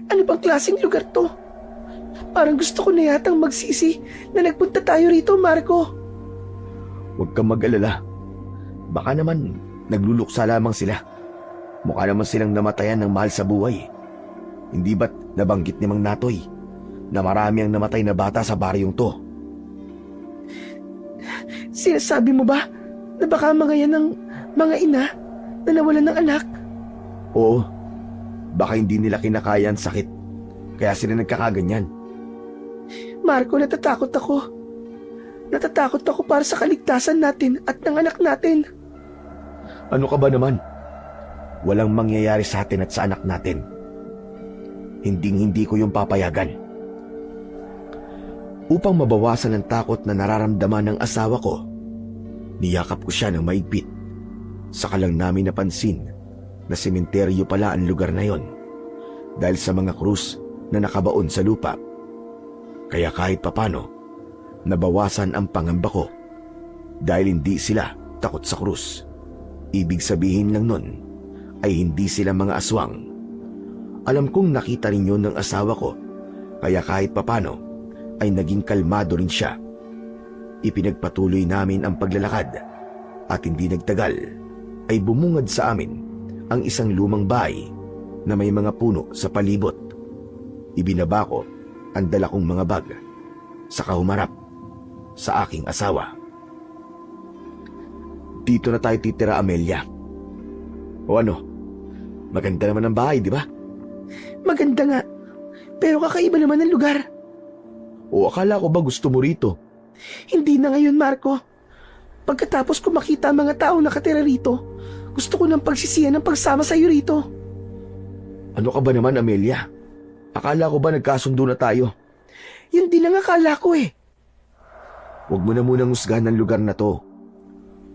ano bang klaseng lugar to? Parang gusto ko na yatang magsisi na nagpunta tayo rito, Marco. Huwag kang mag-alala. Baka naman nagluluksa lamang sila. Mukha naman silang namatayan ng mahal sa buhay. Hindi ba't nabanggit ni Mang Natoy na marami ang namatay na bata sa baryong to? Sinasabi mo ba na baka mga yan ng mga ina na nawalan ng anak? Oo. Baka hindi nila kinakaya ang sakit. Kaya sila nagkakaganyan. Marco, natatakot ako. Natatakot ako para sa kaligtasan natin at ng anak natin. Ano ka ba naman? Walang mangyayari sa atin at sa anak natin. Hinding-hindi ko yung papayagan. Upang mabawasan ang takot na nararamdaman ng asawa ko, niyakap ko siya ng maigpit. Saka lang namin napansin na sementeryo pala ang lugar na yon dahil sa mga krus na nakabaon sa lupa. Kaya kahit papano, nabawasan ang pangamba ko dahil hindi sila takot sa krus. Ibig sabihin lang nun ay hindi sila mga aswang. Alam kong nakita rin yun ng asawa ko, kaya kahit papano ay naging kalmado rin siya. Ipinagpatuloy namin ang paglalakad at hindi nagtagal ay bumungad sa amin ang isang lumang bahay na may mga puno sa palibot. Ibinaba ko ang dala kong mga bag, saka humarap sa aking asawa. Dito na tayo titira, Amelia. O ano? Maganda naman ang bahay, di ba? Maganda nga, pero kakaiba naman ang lugar. O akala ko ba gusto mo rito? Hindi na ngayon, Marco. Pagkatapos ko makita ang mga taong nakatira rito, gusto ko ng pagsisiyan ng pagsama sa iyo rito. Ano ka ba naman, Amelia? Akala ko ba nagkasundo na tayo? Yun din ang akala ko eh. Huwag mo na munang husgahan ng lugar na to.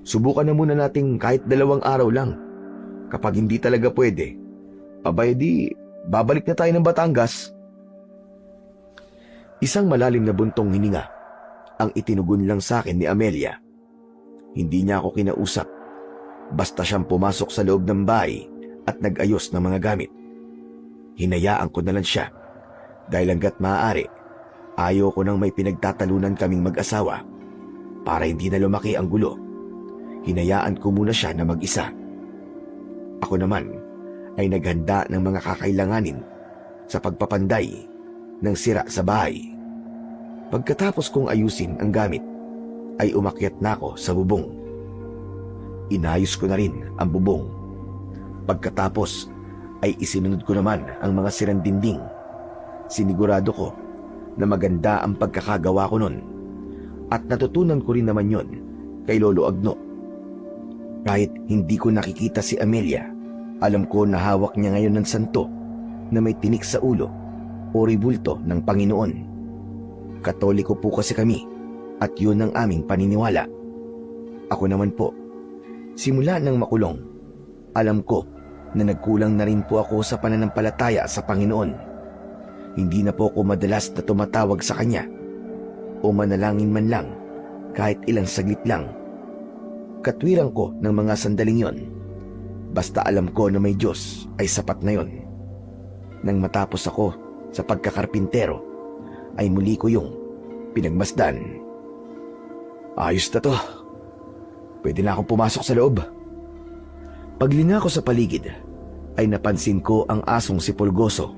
Subukan na muna nating kahit 2 araw lang. Kapag hindi talaga pwede, abay di, babalik na tayo ng Batangas. Isang malalim na buntong hininga ang itinugon lang sa akin ni Amelia. Hindi niya ako kinausap. Basta siyang pumasok sa loob ng bahay at nag-ayos ng mga gamit. Hinayaan ko na lang siya dahil hanggat maaari, ayaw ko nang may pinagtatalunan kaming mag-asawa para hindi na lumaki ang gulo. Hinayaan ko muna siya na mag-isa. Ako naman ay naghanda ng mga kakailanganin sa pagpapanday ng sira sa bahay. Pagkatapos kong ayusin ang gamit, ay umakyat na ako sa bubong. Inayos ko na rin ang bubong. Pagkatapos ay isinunod ko naman ang mga sirang dingding. Sinigurado ko na maganda ang pagkakagawa ko nun at natutunan ko rin naman yon kay Lolo Agno. Kahit hindi ko nakikita si Amelia, alam ko na hawak niya ngayon ng santo na may tinik sa ulo o ribulto ng Panginoon. Katoliko po kasi kami at yun ang aming paniniwala. Ako naman po, simula nang makulong, alam ko na nagkulang na rin po ako sa pananampalataya sa Panginoon. Hindi na po ako madalas na tumatawag sa Kanya o manalangin man lang kahit ilang saglit lang. Katwiran ko ng mga sandaling yon. Basta alam ko na may Diyos ay sapat na yon. Nang matapos ako sa pagkakarpintero, ay muli ko yung pinagmasdan. Ayos na to. Pwede na akong pumasok sa loob. Paglinga ko sa paligid, ay napansin ko ang asong si Pulgoso.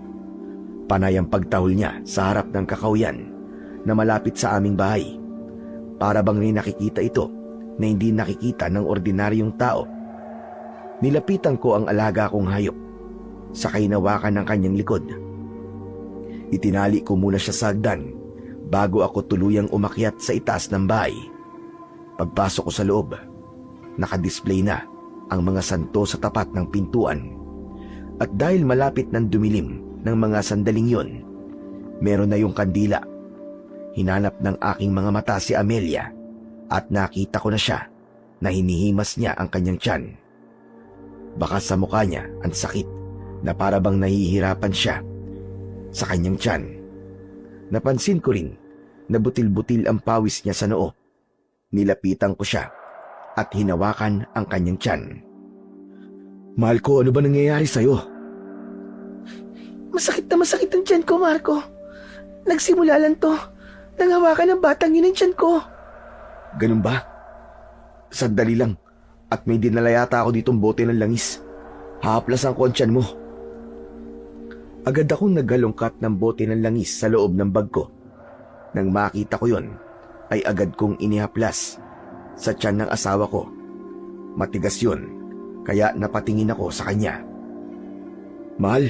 Panay ang pagtahol niya sa harap ng kakauyan na malapit sa aming bahay. Para bang may nakikita ito na hindi nakikita ng ordinaryong tao. Nilapitan ko ang alaga kong hayop, sakay nawakan ng kanyang likod. Itinali ko muna siya sa hagdan bago ako tuluyang umakyat sa itaas ng bahay. Pagpasok ko sa loob, nakadisplay na ang mga santo sa tapat ng pintuan. At dahil malapit ng dumilim ng mga sandaling yon, meron na yung kandila. Hinanap ng aking mga mata si Amelia at nakita ko na siya na hinihimas niya ang kanyang tiyan. Baka sa mukha niya ang sakit na para bang nahihirapan siya sa kanyang tiyan. Napansin ko rin na butil-butil ang pawis niya sa noo. Nilapitan ko siya at hinawakan ang kanyang tiyan. Mahal ko, ano ba nangyayari sa'yo? Masakit ang tiyan ko, Marco. Nagsimula lang to. Nanghawakan ng batang yun ang tiyan ko. Ganun ba? Sandali lang at may dinala yata ako ditong bote ng langis. Hahaplasan ko ang tiyan mo. Agad akong naghalongkat ng bote ng langis sa loob ng bag ko. Nang makita ko yon, ay agad kong inihaplas sa tiyan ng asawa ko. Matigas yun, kaya napatingin ako sa kanya. Mahal,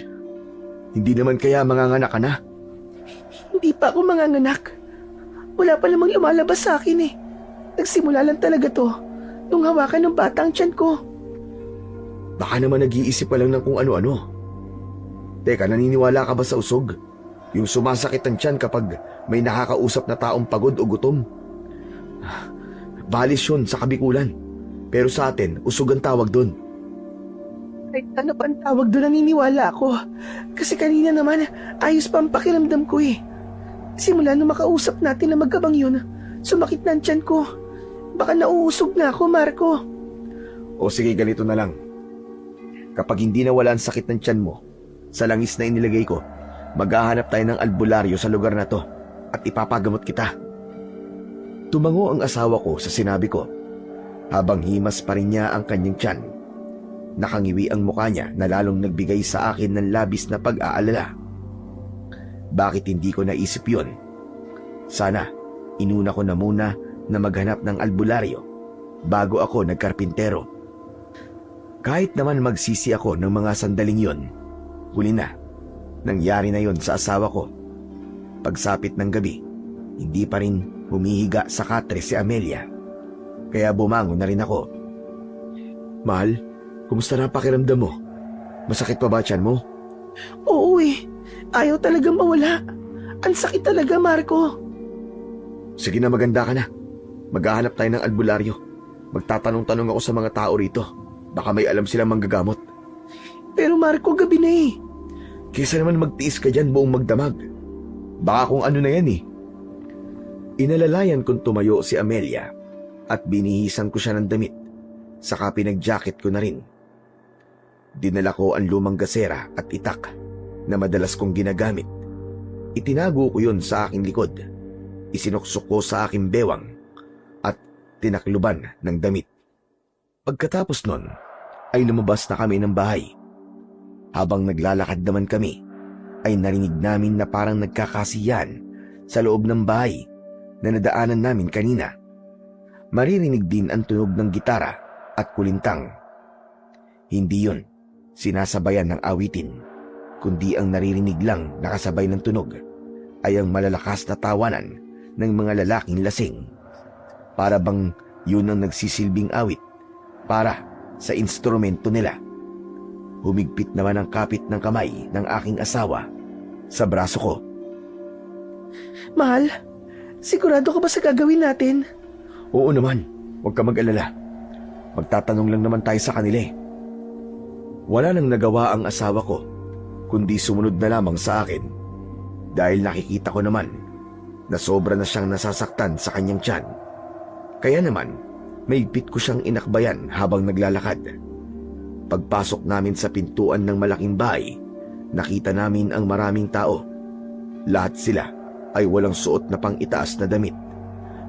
hindi naman kaya manganganak ka na? Hindi pa ako manganganak. Wala pa namang lumalabas sa akin eh. Nagsimula lang talaga to nung hawakan ng bata ang tiyan ko. Baka naman nag-iisip pa lang ng kung ano-ano. Teka, naniniwala ka ba sa usog? Yung sumasakit ang tiyan kapag may nakakausap na taong pagod o gutom. Balis yun sa kabikulan. Pero sa atin, usog ang tawag doon. Kahit ano pa ang tawag doon, naniniwala ako. Kasi kanina naman, ayos pa ang pakiramdam ko eh. Simula nung makausap natin na magkabang yun, sumakit na ang tiyan ko. Baka nauusog na ako, Marco. O sige, ganito na lang. Kapag hindi nawala ang sakit ng tiyan mo, sa langis na inilagay ko, maghahanap tayo ng albularyo sa lugar na to at ipapagamot kita. Tumango ang asawa ko sa sinabi ko, habang himas pa rin niya ang kanyang tiyan. Nakangiwi ang mukha niya na lalong nagbigay sa akin ng labis na pag-aalala. Bakit hindi ko naisip yun? Sana, inuna ko na muna na maghanap ng albularyo bago ako nagkarpintero. Kahit naman magsisi ako ng mga sandaling yon, huli na. Nangyari na yon sa asawa ko. Pagsapit ng gabi, hindi pa rin humihiga sa katre si Amelia. Kaya bumangon na rin ako. Mahal, kumusta na pakiramdam mo? Masakit pa ba tiyan mo? Oo eh, ayaw talagang mawala. Ang sakit talaga, Marco. Sige na, maganda ka na. Maghahanap tayo ng albularyo. Magtatanong-tanong ako sa mga tao rito. Baka may alam silang manggagamot. Pero Marco, gabi na eh. Kesa naman magtiis ka dyan buong magdamag. Baka kung ano na yan eh. Inalalayan kong tumayo si Amelia at binihisan ko siya ng damit. Saka pinag-jacket ko na rin. Dinala ko ang lumang gasera at itak na madalas kong ginagamit. Itinago ko yun sa aking likod. Isinuksok ko sa aking bewang at tinakluban ng damit. Pagkatapos nun, ay lumabas na kami ng bahay. Habang naglalakad naman kami, ay narinig namin na parang nagkakasiyan sa loob ng bahay na nadaanan namin kanina. Maririnig din ang tunog ng gitara at kulintang. Hindi yun sinasabayan ng awitin, kundi ang naririnig lang nakasabay ng tunog ay ang malalakas na tawanan ng mga lalaking lasing. Para bang yun ang nagsisilbing awit para sa instrumento nila. Humigpit naman ang kapit ng kamay ng aking asawa sa braso ko. Mahal, sigurado ka ba sa gagawin natin? Oo naman, huwag ka mag-alala. Magtatanong lang naman tayo sa kanila eh. Wala nang nagawa ang asawa ko, kundi sumunod na lamang sa akin. Dahil nakikita ko naman na sobra na siyang nasasaktan sa kanyang tiyan. Kaya naman, mahigpit ko siyang inakbayan habang naglalakad. Pagpasok namin sa pintuan ng malaking bahay, nakita namin ang maraming tao. Lahat sila ay walang suot na pang-itaas na damit.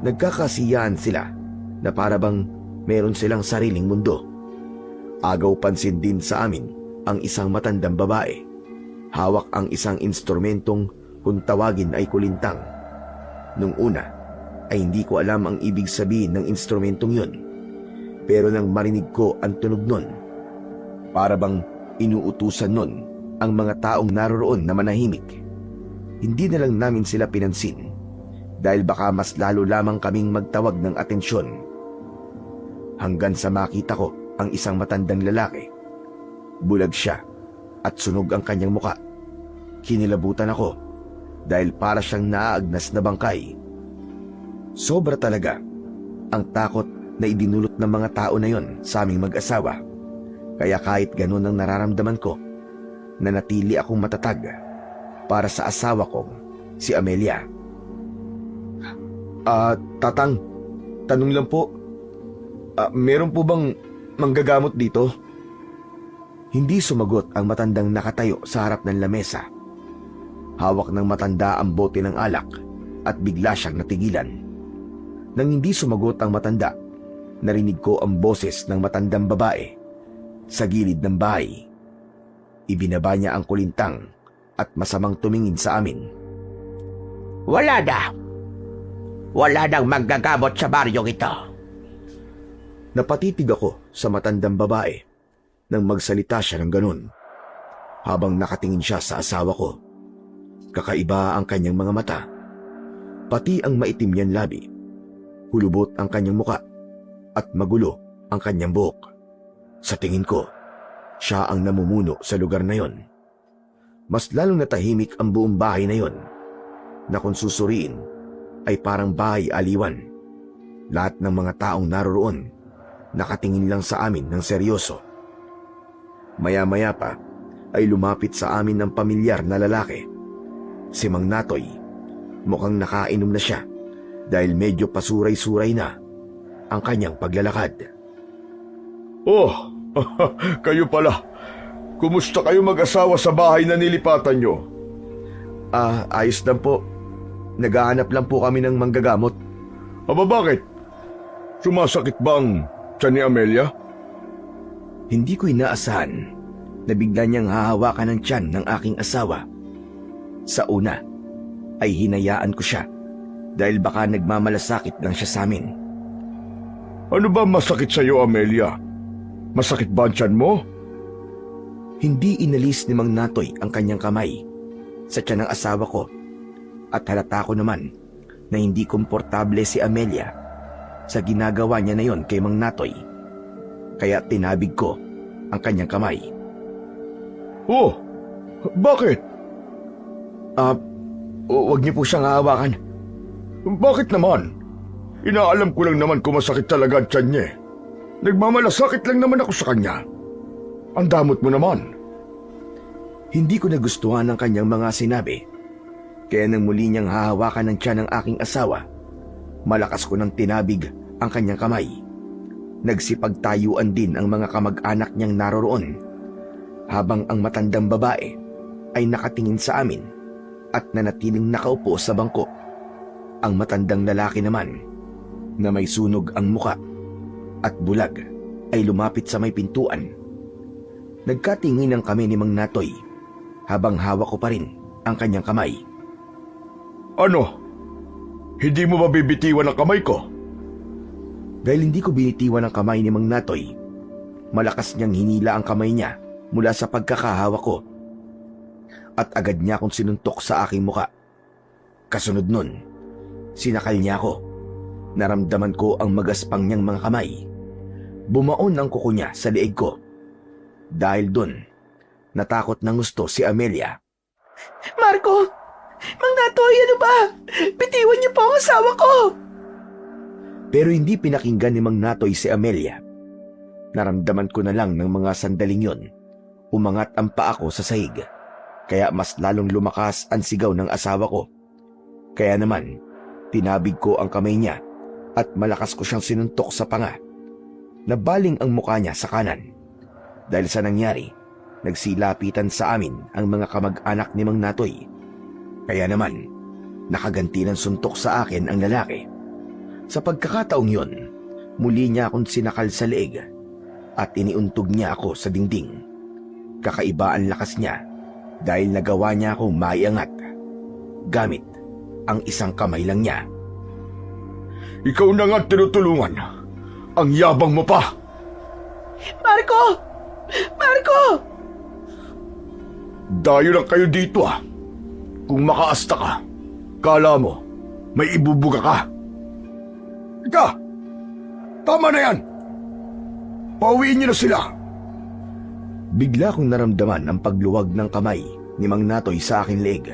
Nagkakasiyaan sila na para bang meron silang sariling mundo. Agaw pansin din sa amin ang isang matandang babae. Hawak ang isang instrumentong kung tawagin ay kulintang. Nung una ay hindi ko alam ang ibig sabihin ng instrumentong yun. Pero nang marinig ko ang tunog nun, para bang inuutusan nun ang mga taong naroroon na manahimik. Hindi na lang namin sila pinansin dahil baka mas lalo lamang kaming magtawag ng atensyon. Hanggang sa makita ko ang isang matandang lalaki. Bulag siya at sunog ang kanyang muka. Kinilabutan ako dahil para siyang naaagnas na bangkay. Sobra talaga ang takot na idinulot ng mga tao na yon sa aming mag-asawa. Kaya kahit ganun ang nararamdaman ko, nanatili akong matatag para sa asawa kong si Amelia. Tatang, tanong lang po, meron po bang manggagamot dito? Hindi sumagot ang matandang nakatayo sa harap ng lamesa. Hawak ng matanda ang bote ng alak at bigla siyang natigilan. Nang hindi sumagot ang matanda, narinig ko ang boses ng matandang babae sa gilid ng bahay. Ibinaba niya ang kulintang at masamang tumingin sa amin. Wala na. Wala nang manggagamot sa baryong ito. Napatitig ako sa matandang babae nang magsalita siya ng ganun. Habang nakatingin siya sa asawa ko, kakaiba ang kanyang mga mata. Pati ang maitim niyang labi. Hulubot ang kanyang muka at magulo ang kanyang buhok. Sa tingin ko, siya ang namumuno sa lugar na yon. Mas lalong natahimik ang buong bahay na yon, na kung susuriin ay parang bahay aliwan. Lahat ng mga taong naroroon nakatingin lang sa amin ng seryoso. Maya-maya pa ay lumapit sa amin ng pamilyar na lalaki. Si Mang Natoy. Mukhang nakainom na siya dahil medyo pasuray-suray na ang kanyang paglalakad. Oh, kayo pala. Kumusta kayo mag-asawa sa bahay na nilipatan nyo? Ayos lang po. Naghahanap lang po kami ng manggagamot. Aba bakit? Sumasakit ba ang tiyan ni Amelia? Hindi ko inaasahan na bigla niyang hahawakan ng tiyan ng aking asawa. Sa una ay hinayaan ko siya dahil baka nagmamalasakit lang siya sa amin. Ano ba masakit sa iyo, Amelia? Masakit ba ang tiyan mo? Hindi inalis ni Mang Natoy ang kanyang kamay sa tiyan ng asawa ko at halata ko naman na hindi komportable si Amelia sa ginagawa niya na yon kay Mang Natoy. Kaya tinabig ko ang kanyang kamay. Oh, bakit? Huwag niyo po siyang hahawakan. Bakit naman? Inaalam ko lang naman kung masakit talaga ang tiyan niya. Nagmamalasakit lang naman ako sa kanya. Ang damot mo naman. Hindi ko nagustuhan ang kanyang mga sinabi. Kaya nang muli niyang hahawakan ng tiyan ng aking asawa, malakas ko nang tinabig ang kanyang kamay. Nagsipagtayuan din ang mga kamag-anak niyang naroroon, habang ang matandang babae ay nakatingin sa amin at nanatiling nakaupo sa bangko. Ang matandang lalaki naman, na may sunog ang muka at bulag, ay lumapit sa may pintuan. Nagkatinginan kami ni Mang Natoy habang hawak ko pa rin ang kanyang kamay. Ano? Hindi mo ba bibitiwan ang kamay ko? Dahil hindi ko binitiwan ang kamay ni Mang Natoy, malakas niyang hinila ang kamay niya mula sa pagkakahawak ko at agad niya akong sinuntok sa aking muka. Kasunod nun, sinakal niya ako. Naramdaman ko ang magaspang niyang mga kamay. Bumaon ang kuko niya sa leeg ko. Dahil dun, natakot ng gusto si Amelia. Marco! Mang Natoy, ano ba? Bitiwan niyo po ang asawa ko! Pero hindi pinakinggan ni Mang Natoy si Amelia. Naramdaman ko na lang ng mga sandaling yon. Umangat ang paa ko sa sahig. Kaya mas lalong lumakas ang sigaw ng asawa ko. Kaya naman, tinabig ko ang kamay niya at malakas ko siyang sinuntok sa panga. Nabaling ang mukha niya sa kanan. Dahil sa nangyari, nagsilapitan sa amin ang mga kamag-anak ni Mang Natoy. Kaya naman, nakaganti ng suntok sa akin ang lalaki. Sa pagkakataong yon, muli niya akong sinakal sa leeg at iniuntog niya ako sa dingding. Kakaiba ang lakas niya dahil nagawa niya akong maiangat gamit ang isang kamay lang niya. Ikaw na nga tinutulungan. Ang yabang mo pa! Marco! Marco! Dayo lang kayo dito ah. Kung makaasta ka, kala mo, may ibubuga ka. Ika! Tama na yan! Pauwiin niyo na sila! Bigla kong naramdaman ang pagluwag ng kamay ni Mang Natoy sa aking leeg.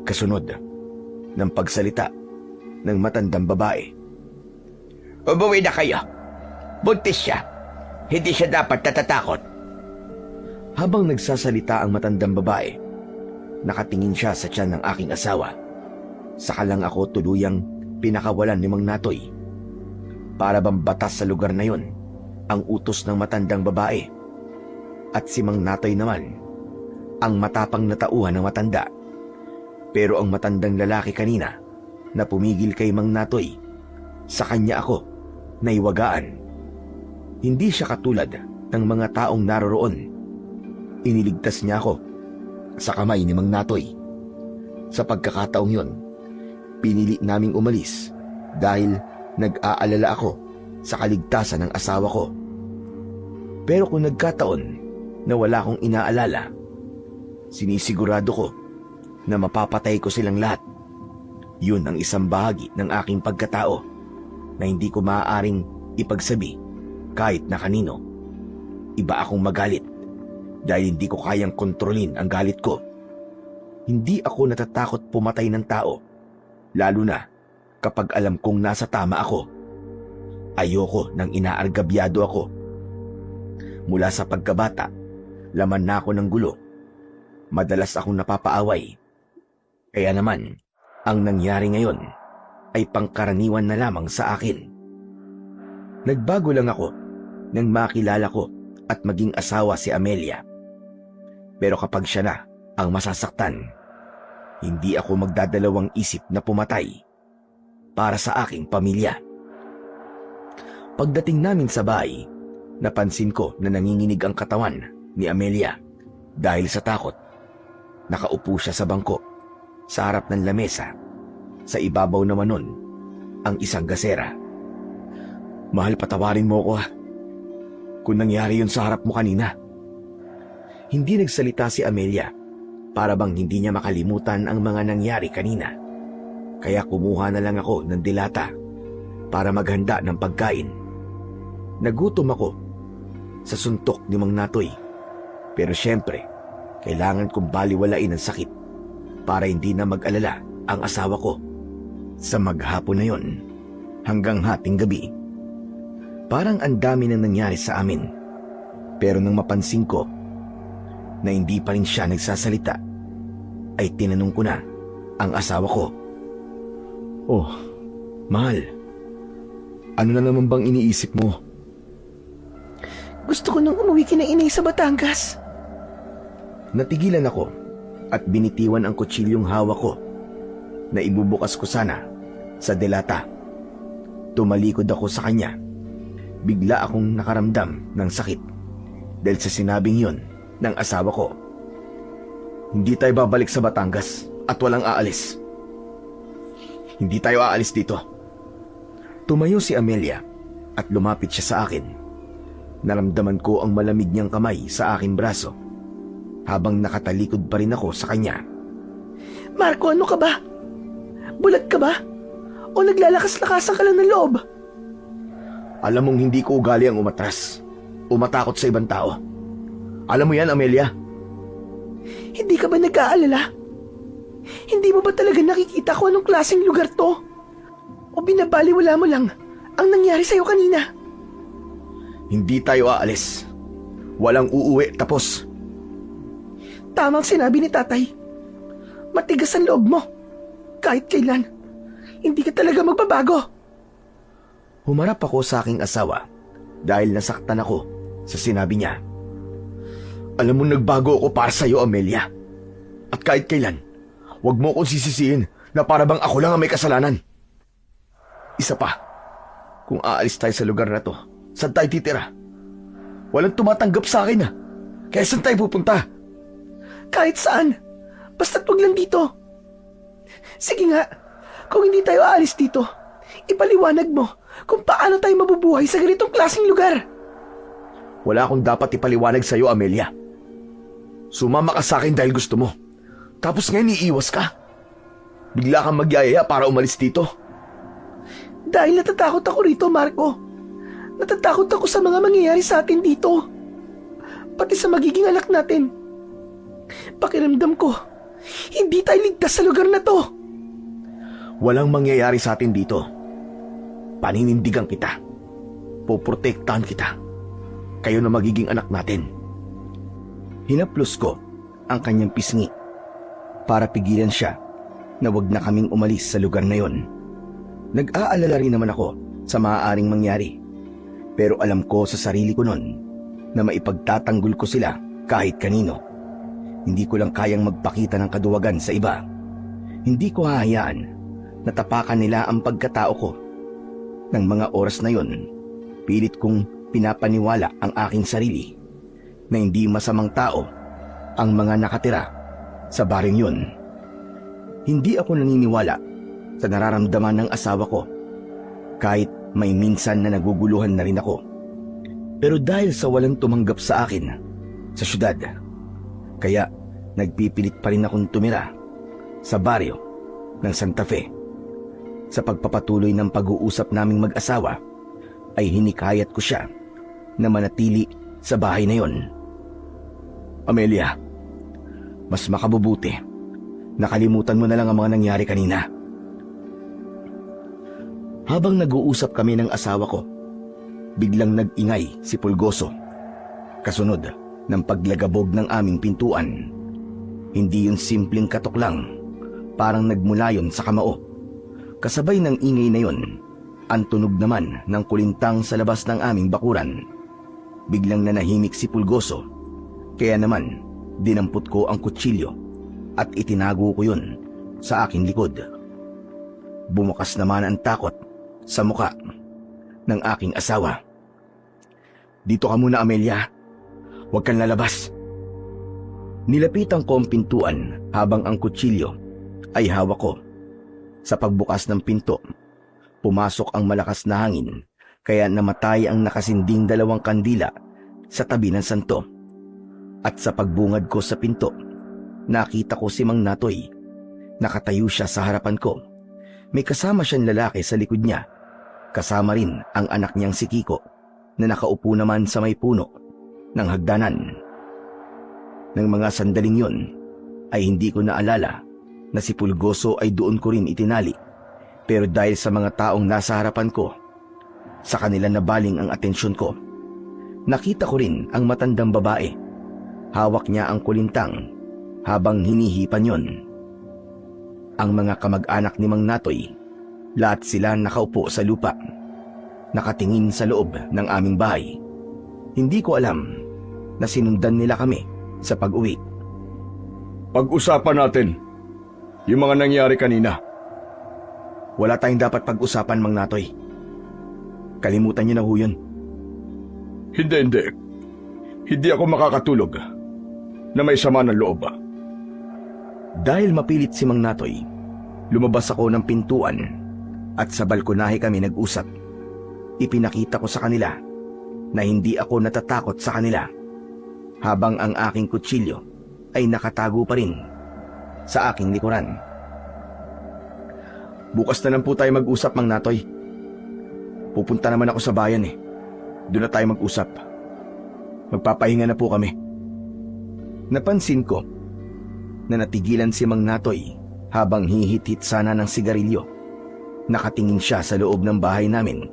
Kasunod ng pagsalita ng matandang babae. Umuwi na kayo. Buntis siya. Hindi siya dapat natatakot. Habang nagsasalita ang matandang babae, nakatingin siya sa tiyan ng aking asawa. Saka lang ako tuluyang pinakawalan ni Mang Natoy. Para bang batas sa lugar na yon ang utos ng matandang babae. At si Mang Natoy naman, ang matapang na tauhan ng matanda. Pero ang matandang lalaki kanina na pumigil kay Mang Natoy, sa kanya ako naiwagaan. Hindi siya katulad ng mga taong naroroon. Iniligtas niya ako sa kamay ni Mang Natoy. Sa pagkakataong yon, pinili naming umalis dahil nag-aalala ako sa kaligtasan ng asawa ko. Pero kung nagkataon na wala akong inaalala, sinisigurado ko na mapapatay ko silang lahat. Yun ang isang bahagi ng aking pagkatao na hindi ko maaaring ipagsabi kahit na kanino. Iba akong magalit dahil hindi ko kayang kontrolin ang galit ko. Hindi ako natatakot pumatay ng tao, lalo na kapag alam kong nasa tama ako. Ayoko nang inaargabyado ako. Mula sa pagkabata, laman na ako ng gulo. Madalas akong napapaaway. Kaya naman, ang nangyari ngayon ay pangkaraniwan na lamang sa akin. Nagbago lang ako nang makilala ko at maging asawa si Amelia. Pero kapag siya na ang masasaktan, hindi ako magdadalawang isip na pumatay para sa aking pamilya. Pagdating namin sa bahay, napansin ko na nanginginig ang katawan ni Amelia dahil sa takot. Nakaupo siya sa bangko sa harap ng lamesa. Sa ibabaw naman nun ang isang gasera. Mahal, patawarin mo ko ha. Kung nangyari yun sa harap mo kanina. Hindi nagsalita si Amelia, para bang hindi niya makalimutan ang mga nangyari kanina. Kaya kumuha na lang ako ng dilata para maghanda ng pagkain. Nagutom ako sa suntok ni Mang Natoy. Pero syempre, kailangan kong baliwalain ang sakit para hindi na mag-alala ang asawa ko. Sa maghapon na yon, hanggang hating gabi, parang ang dami nang nangyari sa amin. Pero nang mapansin ko na hindi pa rin siya nagsasalita, ay tinanong ko na ang asawa ko. Oh, mahal, ano na naman bang iniisip mo? Gusto ko nang umuwi kina inay sa Batangas. Natigilan ako at binitiwan ang kutsilyong hawak ko na ibubukas ko sana sa delata. Tumalikod ako sa kanya. Bigla akong nakaramdam ng sakit dahil sa sinabing yon ng asawa ko. Hindi tayo babalik sa Batangas at walang aalis. Hindi tayo aalis dito. Tumayo si Amelia at lumapit siya sa akin. Naramdaman ko ang malamig niyang kamay sa aking braso habang nakatalikod pa rin ako sa kanya. Marco, ano ka ba? Bulag ka ba? O naglalakas-lakasan ka lang ng loob? Alam mong hindi ko ugali ang umatras, umatakot sa ibang tao. Alam mo yan, Amelia? Hindi ka ba nag-aalala? Hindi mo ba talaga nakikita kung anong klaseng lugar to? O binabaliwala mo lang ang nangyari sa'yo kanina? Hindi tayo aalis. Walang uuwi, tapos. Tamang sinabi ni tatay. Matigas ang loob mo. Kahit kailan. Hindi ka talaga magbabago. Humarap ako sa aking asawa dahil nasaktan ako sa sinabi niya. Alam mo, nagbago ako para sa'yo, Amelia. At kahit kailan, huwag mo akong sisisihin na para bang ako lang ang may kasalanan. Isa pa, kung aalis tayo sa lugar na to, saan tayo titira? Walang tumatanggap sa akin Kaya saan tayo pupunta? Kahit saan. Basta't wag lang dito. Sige nga, kung hindi tayo aalis dito, ipaliwanag mo kung paano tayo mabubuhay sa ganitong klaseng lugar. Wala akong dapat ipaliwanag sa'yo, Amelia. Sumama ka sa akin dahil gusto mo. Tapos ngayon iiwas ka. Bigla kang magyayaya para umalis dito. Dahil natatakot ako rito, Marco. Natatakot ako sa mga mangyayari sa atin dito. Pati sa magiging anak natin. Pakiramdam ko, hindi tayo ligtas sa lugar na to. Walang mangyayari sa atin dito. Paninindigan kita. Poprotektahan kita. Kayo na magiging anak natin. Hinaplos ko ang kanyang pisngi para pigilan siya na wag na kaming umalis sa lugar na yon. Nag-aalala rin naman ako sa maaaring mangyari. Pero alam ko sa sarili ko nun na maipagtatanggol ko sila kahit kanino. Hindi ko lang kayang magpakita ng kaduwagan sa iba. Hindi ko hahayaan na tapakan nila ang pagkatao ko. Nang mga oras na yon, pilit kong pinapaniwala ang aking sarili na hindi masamang tao ang mga nakatira sa baring yon. Hindi ako naniniwala sa nararamdaman ng asawa ko kahit may minsan na naguguluhan na rin ako. Pero dahil sa walang tumanggap sa akin sa syudad, kaya nagpipilit pa rin akong tumira sa baryo ng Santa Fe. Sa pagpapatuloy ng pag-uusap naming mag-asawa, ay hinikayat ko siya na manatili sa bahay na yon. Amelia, mas makabubuti Nakalimutan mo na lang ang mga nangyari kanina. Habang nag-uusap kami ng asawa ko, biglang nag-ingay si Pulgoso. Kasunod ng paglagabog ng aming pintuan. Hindi yun simpleng katok lang, parang nagmula yun sa kamao. Kasabay ng ingay na yun, ang tunog naman ng kulintang sa labas ng aming bakuran. Biglang nanahimik si Pulgoso, kaya naman dinampot ko ang kutsilyo at itinago ko yun sa aking likod. Bumukas naman ang takot sa muka ng aking asawa. Dito ka muna, Amelia. Huwag kang lalabas. Nilapitan ko ang pintuan habang ang kutsilyo ay hawak ko. Sa pagbukas ng pinto, pumasok ang malakas na hangin kaya namatay ang nakasinding 2 kandila sa tabi ng santo. At sa pagbungad ko sa pinto, nakita ko si Mang Natoy. Nakatayo siya sa harapan ko. May kasama siyang lalaki sa likod niya. Kasama rin ang anak niyang si Kiko na nakaupo naman sa may puno ng hagdanan. Nang mga sandaling yon ay hindi ko naalala na si Pulgoso ay doon ko rin itinali. Pero dahil sa mga taong nasa harapan ko, sa kanila nabaling ang atensyon ko. Nakita ko rin ang matandang babae. Hawak niya ang kulintang habang hinihipan yon. Ang mga kamag-anak ni Mang Natoy, lahat sila nakaupo sa lupa, nakatingin sa loob ng aming bahay. Hindi ko alam na sinundan nila kami sa pag-uwi. Pag-usapan natin yung mga nangyari kanina. Wala tayong dapat pag-usapan, Mang Natoy. Kalimutan niyo na ho yun. Hindi. Hindi ako makakatulog na may sama ng loob. Dahil mapilit si Mang Natoy, lumabas ako ng pintuan at sa balkonahe kami nag-usap. Ipinakita ko sa kanila na hindi ako natatakot sa kanila habang ang aking kutsilyo ay nakatago pa rin sa aking likuran. Bukas na lang po tayo mag-usap, Mang Natoy. Pupunta naman ako sa bayan eh. Doon na tayo mag-usap. Magpapahinga na po kami. Napansin ko na natigilan si Mang Natoy habang hihit-hit sana ng sigarilyo. Nakatingin siya sa loob ng bahay namin.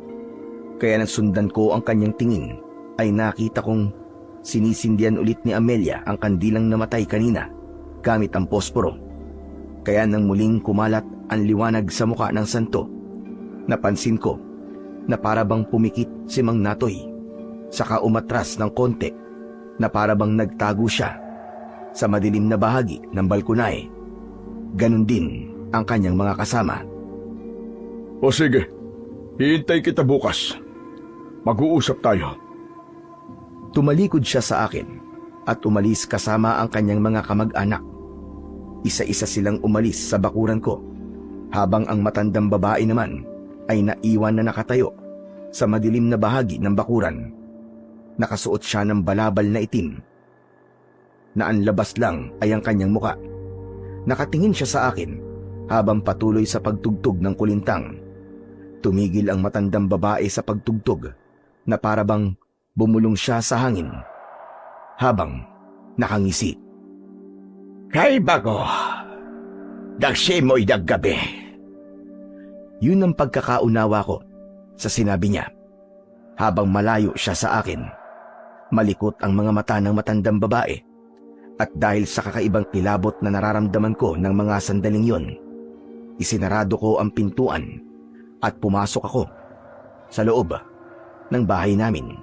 Kaya nang sundan ko ang kanyang tingin ay nakita kong sinisindihan ulit ni Amelia ang kandilang namatay kanina gamit ang posporo. Kaya nang muling kumalat ang liwanag sa mukha ng santo, napansin ko na parabang pumikit si Mang Natoy, saka umatras ng konti na parabang nagtago siya sa madilim na bahagi ng balkonahe. Ganon din ang kanyang mga kasama. O sige, hihintay kita bukas. Mag-uusap tayo. Tumalikod siya sa akin at umalis kasama ang kanyang mga kamag-anak. Isa-isa silang umalis sa bakuran ko, habang ang matandang babae naman ay naiwan na nakatayo sa madilim na bahagi ng bakuran. Nakasuot siya ng balabal na itim, na ang labas lang ay ang kanyang muka. Nakatingin siya sa akin habang patuloy sa pagtugtog ng kulintang. Tumigil ang matandang babae sa pagtugtog na parabang bumulong siya sa hangin habang nakangisi. Kay bago, dagsimoy daggabi. Yun ang pagkakaunawa ko sa sinabi niya. Habang malayo siya sa akin, malikot ang mga mata ng matandang babae. At dahil sa kakaibang kilabot na nararamdaman ko ng mga sandaling yon, isinarado ko ang pintuan at pumasok ako sa loob ng bahay namin.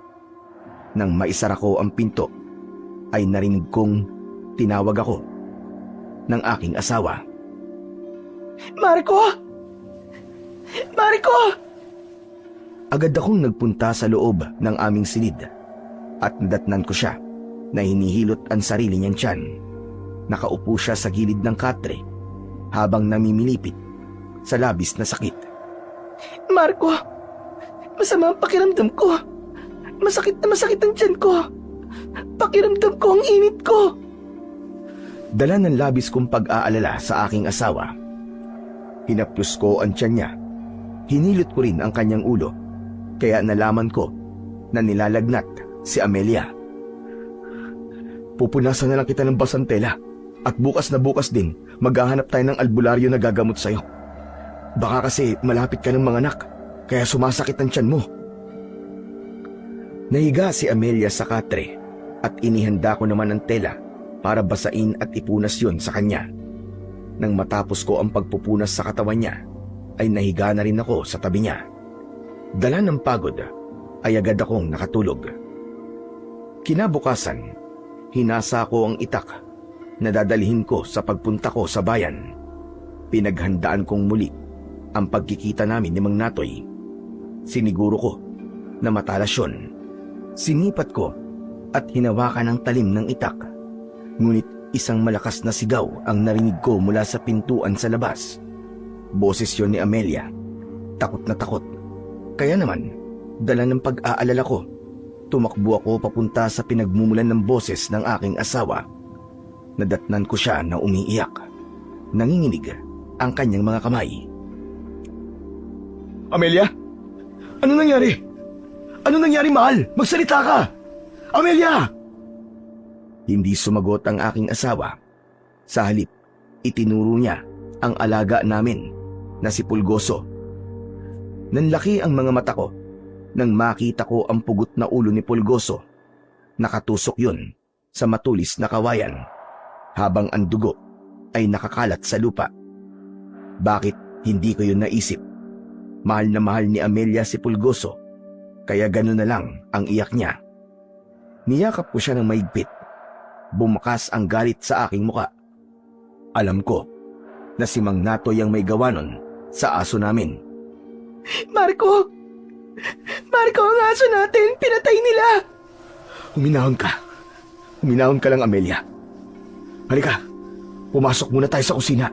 Nang maisara ko ang pinto, ay narinig kong tinawag ako ng aking asawa. Marco! Marco! Agad akong nagpunta sa loob ng aming silid at nadatnan ko siya na hinihilot ang sarili niyang tiyan. Nakaupo siya sa gilid ng katre habang namimilipit sa labis na sakit. Marco! Masama ang pakiramdam ko. Masakit na masakit ang tiyan ko. Pakiramdam ko ang init ko. Dala ng labis kong pag-aalala sa aking asawa. Hinaplos ko ang tiyan niya. Hinilot ko rin ang kanyang ulo. Kaya nalaman ko na nilalagnat si Amelia. Pupunasan na lang kita ng basantela At bukas na bukas din, maghahanap tayo ng albularyo na gagamot sa'yo. Baka kasi malapit ka ng mga anak, kaya sumasakit ang tiyan mo. Nahiga si Amelia sa katre at inihanda ko naman ang tela para basain at ipunas yon sa kanya. Nang matapos ko ang pagpupunas sa katawan niya, ay nahiga na rin ako sa tabi niya. Dala ng pagod, ay agad akong nakatulog. Kinabukasan, hinasa ko ang itak na dadalhin ko sa pagpunta ko sa bayan. Pinaghandaan kong muli ang pagkikita namin ni Mang Natoy. Siniguro ko na matalas yun. Sinipat ko at hinawakan ang talim ng itak. Ngunit isang malakas na sigaw ang narinig ko mula sa pintuan sa labas. Boses yun ni Amelia. Takot na takot. Kaya naman, dala ng pag-aalala ko, tumakbo ako papunta sa pinagmumulan ng boses ng aking asawa. Nadatnan ko siya na umiiyak. Nanginginig ang kanyang mga kamay. Amelia? Ano nangyari? Ano nangyari, mahal? Magsalita ka! Amelia! Hindi sumagot ang aking asawa. Sa halip, itinuro niya ang alaga namin na si Pulgoso. Nanlaki ang mga mata ko nang makita ko ang pugot na ulo ni Pulgoso. Nakatusok yun sa matulis na kawayan habang ang dugo ay nakakalat sa lupa. Bakit hindi ko yun naisip? Mahal na mahal ni Amelia si Pulgoso, kaya gano'n na lang ang iyak niya. Niyakap ko siya ng maigpit. Bumakas ang galit sa aking muka. Alam ko na si Mang Natoy ang may gawa nun sa aso namin. Marco! Marco, ang aso natin! Pinatay nila! Huminahon ka. Huminahon ka lang, Amelia. Halika, pumasok muna tayo sa kusina.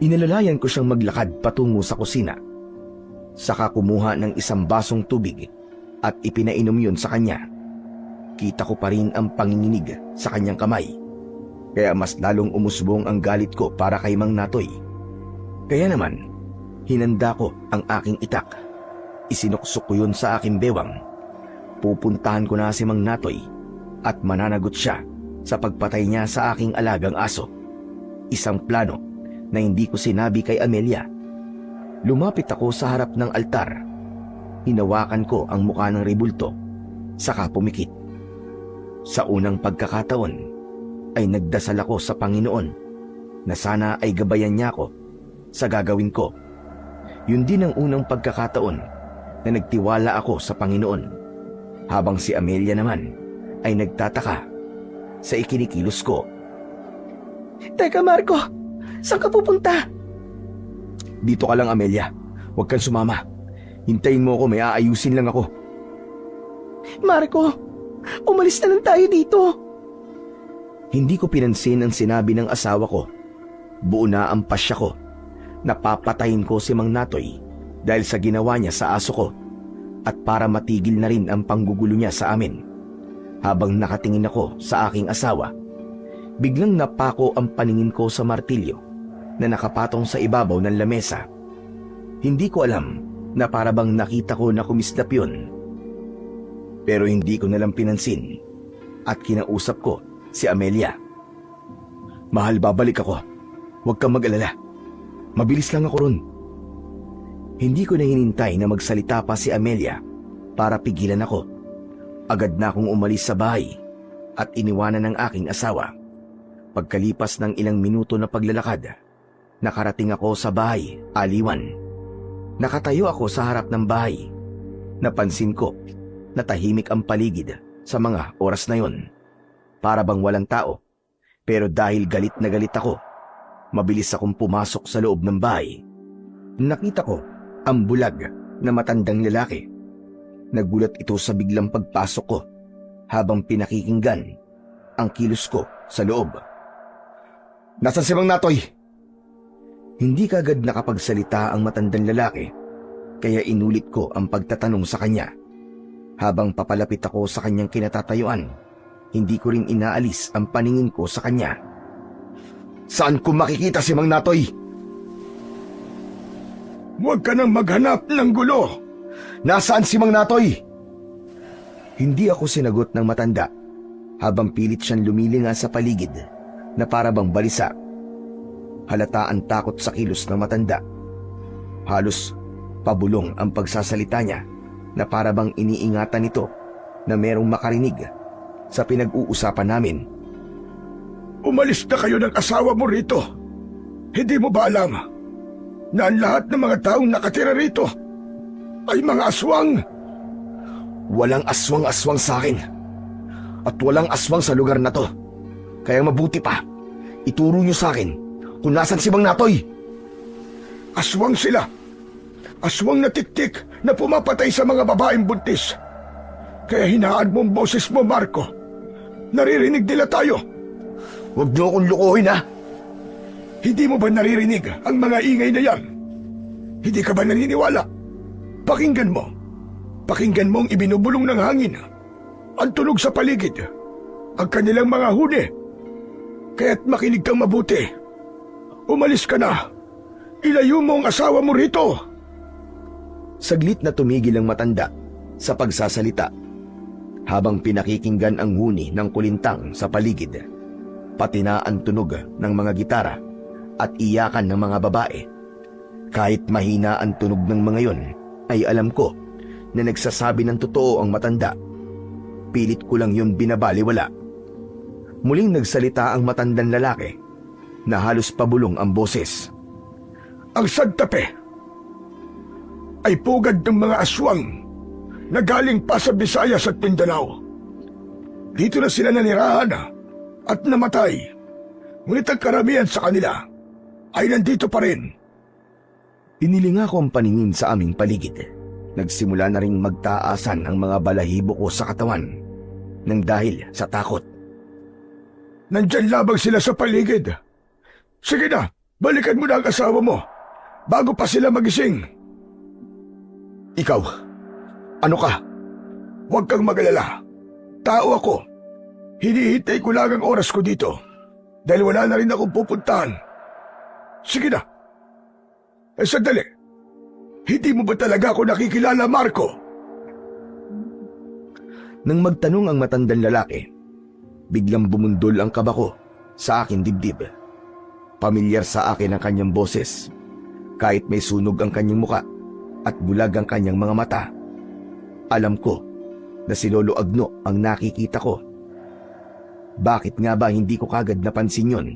Inalalayan ko siyang maglakad patungo sa kusina. Saka kumuha ng isang basong tubig at ipinainom yun sa kanya. Kita ko pa rin ang panginginig sa kanyang kamay. Kaya mas lalong umusbong ang galit ko para kay Mang Natoy. Kaya naman, hinanda ko ang aking itak. Isinuksok ko yun sa aking bewang. Pupuntahan ko na si Mang Natoy at mananagot siya sa pagpatay niya sa aking alagang aso. Isang plano na hindi ko sinabi kay Amelia. Lumapit ako sa harap ng altar. Hinawakan ko ang mukha ng rebulto, saka pumikit. Sa unang pagkakataon, ay nagdasal ako sa Panginoon na sana ay gabayan niya ako sa gagawin ko. Yun din ang unang pagkakataon na nagtiwala ako sa Panginoon, habang si Amelia naman ay nagtataka sa ikinikilos ko. Teka, Marco! Saan ka pupunta? Dito ka lang, Amelia. Huwag kang sumama. Hintayin mo ako, may aayusin lang ako. Marco! Umalis na lang tayo dito! Hindi ko pinansin ang sinabi ng asawa ko. Buo na ang pasya ko. Napapatayin ko si Mang Natoy dahil sa ginawa niya sa aso ko at para matigil na rin ang panggugulo niya sa amin. Habang nakatingin ako sa aking asawa, biglang napako ang paningin ko sa martilyo na nakapatong sa ibabaw ng lamesa. Hindi ko alam na parabang nakita ko na kumislap yun. Pero hindi ko nalang pinansin at kinausap ko si Amelia. Mahal, babalik ako. Huwag kang mag-alala. Mabilis lang ako ron. Hindi ko na hinintay na magsalita pa si Amelia para pigilan ako. Agad na akong umalis sa bahay at iniwanan ng aking asawa. Pagkalipas ng ilang minuto na paglalakad, nakarating ako sa bahay, aliwan. Nakatayo ako sa harap ng bahay. Napansin ko na tahimik ang paligid sa mga oras na yon. Para bang walang tao. Pero dahil galit na galit ako, mabilis akong pumasok sa loob ng bahay. Nakita ko ang bulag na matandang lalaki. Nagulat ito sa biglang pagpasok ko habang pinakikinggan ang kilos ko sa loob. Nasaan si Mang Natoy? Hindi kaagad nakapagsalita ang matandang lalaki, kaya inulit ko ang pagtatanong sa kanya. Habang papalapit ako sa kanyang kinatatayuan, hindi ko rin inaalis ang paningin ko sa kanya. Saan ko makikita si Mang Natoy? Huwag ka nang maghanap ng gulo. Nasaan si Mang Natoy? Hindi ako sinagot ng matanda. habang pilit siyang lumilinga sa paligid na para bang balisa. Halata ang takot sa kilos ng matanda. Halos pabulong ang pagsasalita niya na para bang iniingatan nito na merong makarinig sa pinag-uusapan namin. Umalis na kayo ng asawa mo rito. Hindi mo ba alam na ang lahat ng mga taong nakatira rito ay mga aswang? Walang aswang-aswang sa akin. At walang aswang sa lugar na to. Kaya mabuti pa, ituro niyo sa akin kung nasan si Mang Natoy. Aswang sila. Aswang na tiktik na pumapatay sa mga babaeng buntis. Kaya hinaan mo ang boses mo, Marco. Naririnig nila tayo. Huwag niyo akong lukuhin, ha? Hindi mo ba naririnig ang mga ingay na yan? Hindi ka ba naniniwala? Pakinggan mo. Pakinggan mo ang ibinubulong ng hangin. Ang tunog sa paligid. Ang kanilang mga huni. Kaya't makinig kang mabuti. Umalis ka na. Ilayo mo ang asawa mo rito. Saglit na tumigil ang matanda sa pagsasalita habang pinakikinggan ang huni ng kulintang sa paligid, pati na ang tunog ng mga gitara at iyakan ng mga babae. Kahit mahina ang tunog ng mga yon, ay alam ko na nagsasabi ng totoo ang matanda. Pilit ko lang yun binabaliwala. Muling nagsalita ang matandang lalaki na halos pabulong ang boses. Ang Santa Fe ay pugad ng mga aswang na galing pa sa Visayas at Mindanao. Dito na sila nanirahan at namatay. Ngunit ang karamihan sa kanila ay nandito pa rin. Inilinga ko ang paningin sa aming paligid. Nagsimula na ring magtaasan ang mga balahibo ko sa katawan nang dahil sa takot. Nandyan labang sila sa paligid. Sige na, balikan mo na ang asawa mo bago pa sila magising. Ikaw, ano ka? Huwag kang magalala. Tao ako. Hinihintay ko lang ang oras ko dito dahil wala na rin akong pupuntahan. Sige na. Sandali. Hindi mo ba talaga ako nakikilala, Marco? Nang magtanong ang matandang lalaki, biglang bumundol ang kaba ko sa aking dibdib. Pamilyar sa akin ang kanyang boses, kahit may sunog ang kanyang muka at bulag ang kanyang mga mata. Alam ko na si Lolo Agno ang nakikita ko. Bakit nga ba hindi ko kagad napansin yon?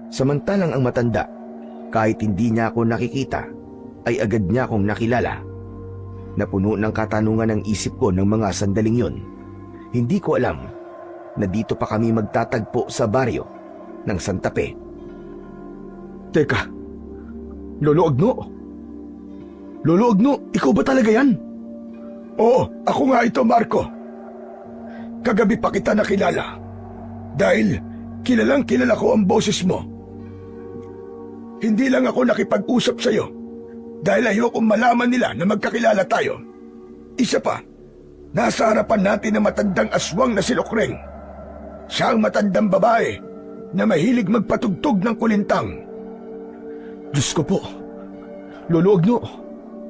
Samantalang ang matanda, kahit hindi niya ako nakikita, ay agad niya akong nakilala. Napuno ng katanungan ang isip ko ng mga sandaling yon. Hindi ko alam na dito pa kami magtatagpo sa baryo ng Santa Fe. Teka, Lolo Agno? Lolo Agno, ikaw ba talaga yan? Oo, ako nga ito, Marco. Kagabi pa kita nakilala dahil kilalang kilala ko ang boses mo. Hindi lang ako nakipag-usap sa iyo dahil ayokong malaman nila na magkakilala tayo. Isa pa, nasa harapan natin ang matandang aswang na si Lukreng. Siya ang matandang babae na mahilig magpatugtog ng kulintang. Diyos ko po, Lolo Agno,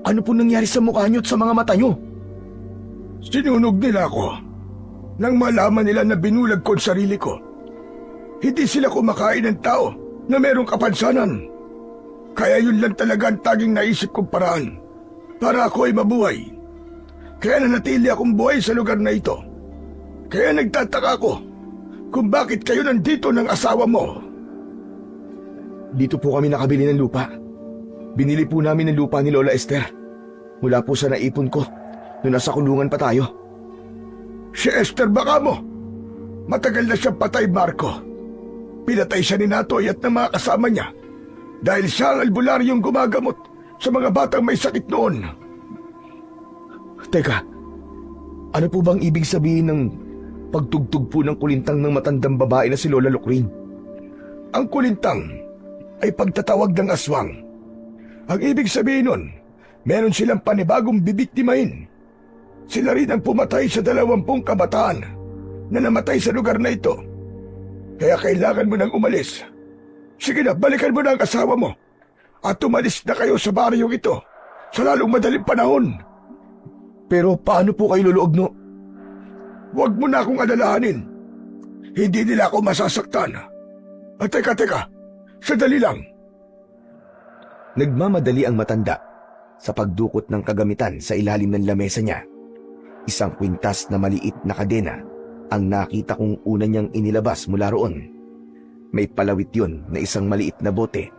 ano po nangyari sa mukha niyo at sa mga mata niyo? Sinunog nila ako nang malaman nila na binulag ko ang sarili ko. Hindi sila kumakain ng tao na merong kapansanan. Kaya yun lang talaga ang taging naisip kong paraan para ako ay mabuhay. Kaya nanatili akong buhay sa lugar na ito. Kaya nagtataka ako kung bakit kayo nandito ng asawa mo. Dito po kami nakabili ng lupa. Binili po namin ng lupa ni Lola Esther. Mula po sa naipon ko nung nasa kulungan pa tayo. Si Esther baka mo. Matagal na siyang patay, Marco. Pinatay siya ni Natoy at ng mga kasama niya dahil siya ang albularyong gumagamot sa mga batang may sakit noon. Teka, ano po bang ibig sabihin ng pagtugtog po ng kulintang ng matandang babae na si Lola Lucrin? Ang kulintang ay pagtatawag ng aswang. Ang ibig sabihin nun, meron silang panibagong bibiktimahin. Sila rin ang pumatay sa 20 kabataan na namatay sa lugar na ito. Kaya kailangan mo nang umalis. Sige na, balikan mo na ang asawa mo at umalis na kayo sa baryong ito sa lalong madaling panahon. Pero paano po kayo, Lolo Agno? Huwag mo na akong alalahanin. Hindi nila ako masasaktan. At teka, sandali lang. Nagmamadali ang matanda sa pagdukot ng kagamitan sa ilalim ng lamesa niya. Isang kwintas na maliit na kadena ang nakita kong una niyang inilabas mula roon. May palawit yun na isang maliit na bote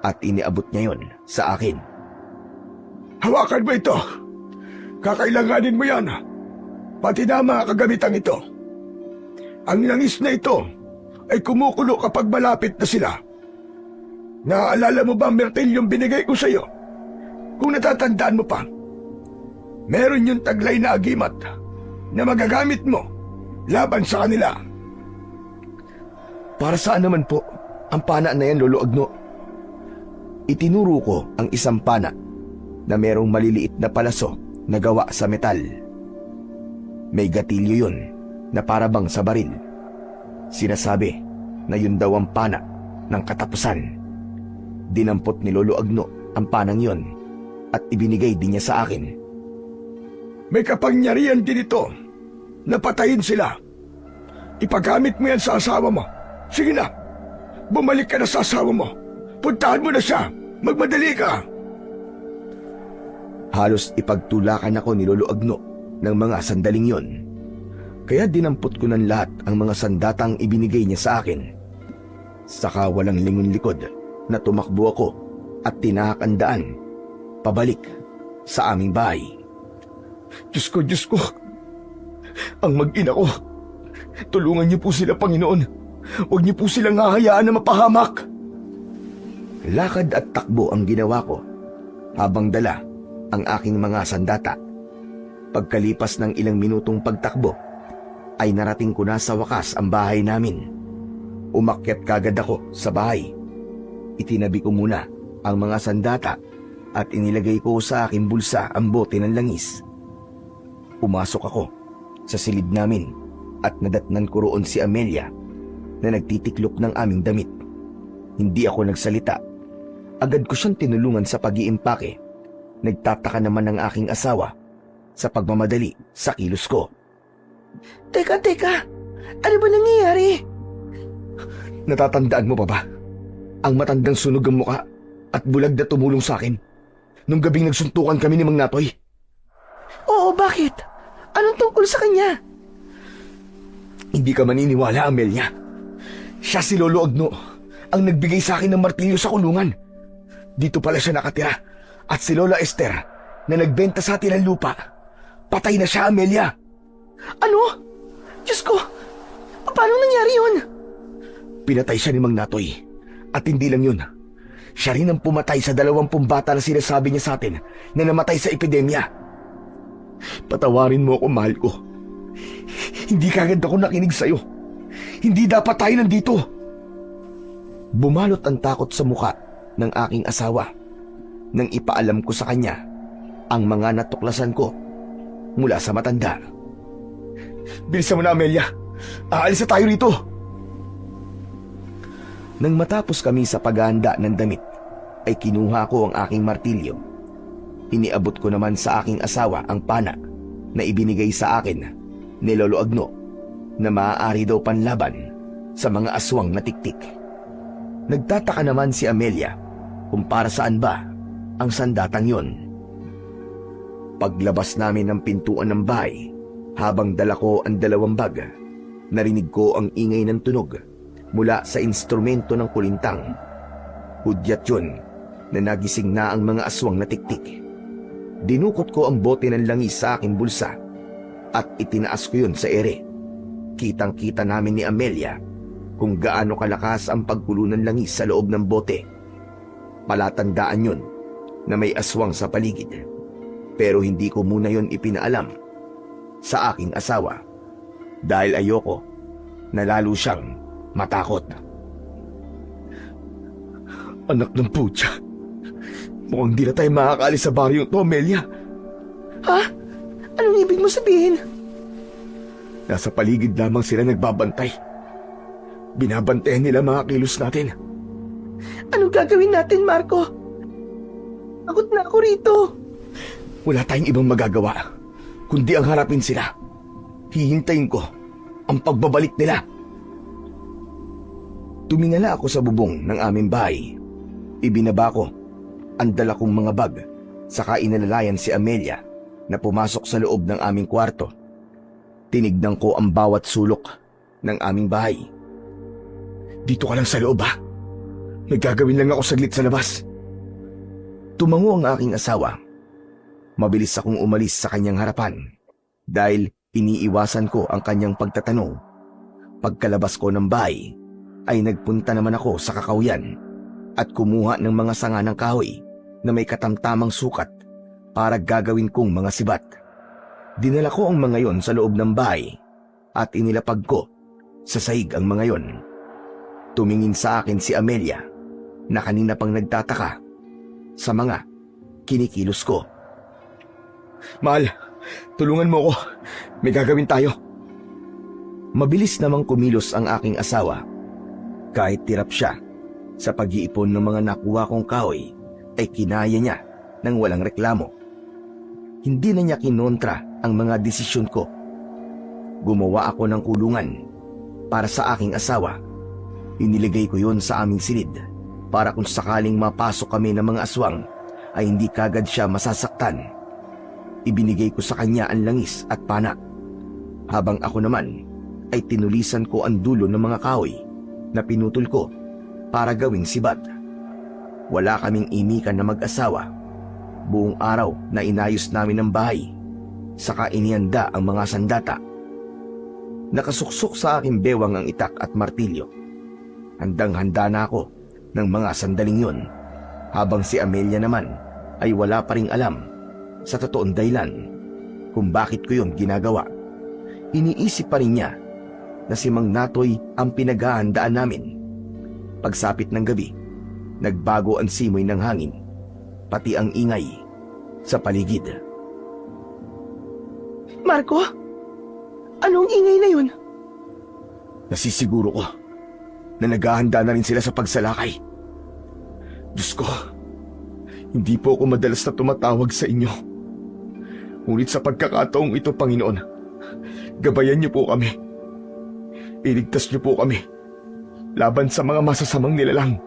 at iniabot niya yon sa akin. Hawakan mo ito. Kakailanganin mo yan. Pati na mga kagamitang ito. Ang langis na ito ay kumukulo kapag malapit na sila. Naaalala mo ba ang martilyong binigay ko sa iyo? Kung natatandaan mo pa, meron yung taglay na agimat na magagamit mo laban sa kanila. Para saan naman po ang pana na yan, Lolo Agno? Itinuro ko ang isang pana na merong maliliit na palaso na gawa sa metal. May gatilyo yun na parabang sa baril. Sinasabi na yun daw ang pana ng katapusan. Dinampot ni Lolo Agno ang panang yon at ibinigay din niya sa akin. May kapangyarihan din ito na patayin sila. Ipagamit mo yan sa asawa mo. Sige na, bumalik ka na sa asawa mo. Puntahan mo na siya. Magmadali ka. Halos ipagtulakan ako ni Lolo Agno ng mga sandaling yon. Kaya dinampot ko ng lahat ang mga sandatang ibinigay niya sa akin. Saka walang lingon likod na tumakbo ako at tinakandaan pabalik sa aming bahay. Diyos ko. Ang mag-ina ko. Tulungan niyo po sila, Panginoon. Huwag niyo po silang hahayaan na mapahamak. Lakad at takbo ang ginawa ko habang dala ang aking mga sandata. Pagkalipas ng ilang minutong pagtakbo, ay narating ko na sa wakas ang bahay namin. Umakyat kagad ako sa bahay. Itinabi ko muna ang mga sandata at inilagay ko sa aking bulsa ang bote ng langis. Pumasok ako sa silid namin at nadatnan ko roon si Amelia na nagtitiklop ng aming damit. Hindi ako nagsalita. Agad ko siyang tinulungan sa pag-iimpake. Nagtataka naman ang aking asawa sa pagmamadali sa kilos ko. Teka, ano ba nangyayari? Natatandaan mo pa ba? Ang matandang sunog ang muka at bulag na tumulong sa akin nung gabing nagsuntukan kami ni Mang Natoy. Oo, bakit? Anong tungkol sa kanya? Hindi ka maniniwala, Amelia. Siya si Lolo Agno ang nagbigay sa akin ng martilyo sa kulungan. Dito pala siya nakatira. At si Lola Esther na nagbenta sa atin ng lupa. Patay na siya, Amelia. Ano? Diyos ko, paano nangyari yun? Pinatay siya ni Mang Natoy. At hindi lang yun. Siya rin ang pumatay sa 20 bata na sinasabi niya sa atin na namatay sa epidemya. Patawarin mo ako, mahal ko. Hindi kagad ako nakinig sa'yo. Hindi dapat tayo nandito. Bumalot ang takot sa muka ng aking asawa nang ipaalam ko sa kanya ang mga natuklasan ko mula sa matanda. Bilisan mo na, Amelia. Aalis na tayo rito. Nang matapos kami sa paghahanda ng damit, ay kinuha ko ang aking martilyo. Iniabot ko naman sa aking asawa ang pana na ibinigay sa akin ni Lolo Agno na maaari daw panlaban sa mga aswang na tiktik. Nagtataka naman si Amelia kung para saan ba ang sandatang yon. Paglabas namin ng pintuan ng bahay, habang dala ko ang 2 bag, narinig ko ang ingay ng tunog mula sa instrumento ng kulintang. Hudyat yun na nagising na ang mga aswang na tiktik. Dinukot ko ang bote ng langis sa aking bulsa at itinaas ko yun sa ere. Kitang-kita namin ni Amelia kung gaano kalakas ang pagkulo ng langis sa loob ng bote. Palatandaan yun na may aswang sa paligid. Pero hindi ko muna yun ipinaalam sa aking asawa dahil ayoko na lalo siyang matakot. Anak ng putya, mukhang di na tayo makakaalis sa baryong to, Amelia. Ha? Anong ibig mo sabihin? Nasa paligid lamang sila nagbabantay. Binabantayan nila mga kilos natin. Anong gagawin natin, Marco? Takot na ako rito. Wala tayong ibang magagawa kundi ang harapin sila. Hihintayin ko ang pagbabalik nila. Tumingala ako sa bubong ng aming bahay. Ibinaba ko ang dala kong mga bag, saka inalalayan si Amelia na pumasok sa loob ng aming kwarto. Tinignan ko ang bawat sulok ng aming bahay. Dito ka lang sa loob ha? May gagawin lang ako saglit sa labas. Tumango ang aking asawa. Mabilis akong umalis sa kanyang harapan dahil iniiwasan ko ang kanyang pagtatanong. Pagkalabas ko ng bahay ay nagpunta naman ako sa kakawyan at kumuha ng mga sanga ng kahoy na may katamtamang sukat para gagawin kong mga sibat. Dinala ko ang mga yon sa loob ng bahay at inilapag ko sa sahig ang mga yon. Tumingin sa akin si Amelia na kanina pang nagtataka sa mga kinikilos ko. Mahal, tulungan mo ko. May gagawin tayo. Mabilis namang kumilos ang aking asawa. Kahit tirap siya sa pag-iipon ng mga nakuha kong kahoy ay kinaya niya ng walang reklamo. Hindi na niya kinontra ang mga desisyon ko. Gumawa ako ng kulungan para sa aking asawa. Iniligay ko yon sa aming silid para kung sakaling mapasok kami ng mga aswang ay hindi kagad siya masasaktan. Ibinigay ko sa kanya ang langis at panak, habang ako naman ay tinulisan ko ang dulo ng mga kahoy na pinutol ko para gawing sibat. Wala kaming imikan na mag-asawa. Buong araw na inayos namin ang bahay, saka inihanda ang mga sandata. Nakasuksok sa aking bewang ang itak at martilyo. Handang-handa na ako ng mga sandaling yon, habang si Amelia naman ay wala pa ring alam sa totoong dahilan kung bakit ko yon ginagawa. Iniisip pa rin niya na si Mang Natoy ang pinaghahandaan namin. Pagsapit ng gabi, nagbago ang simoy ng hangin, pati ang ingay sa paligid. Marco? Anong ingay na yun? Nasisiguro ko na naghahanda na rin sila sa pagsalakay. Diyos ko, hindi po ako madalas na tumatawag sa inyo. Ngunit sa pagkakataong ito, Panginoon, gabayan niyo po kami. Iligtas niyo po kami laban sa mga masasamang nilalang.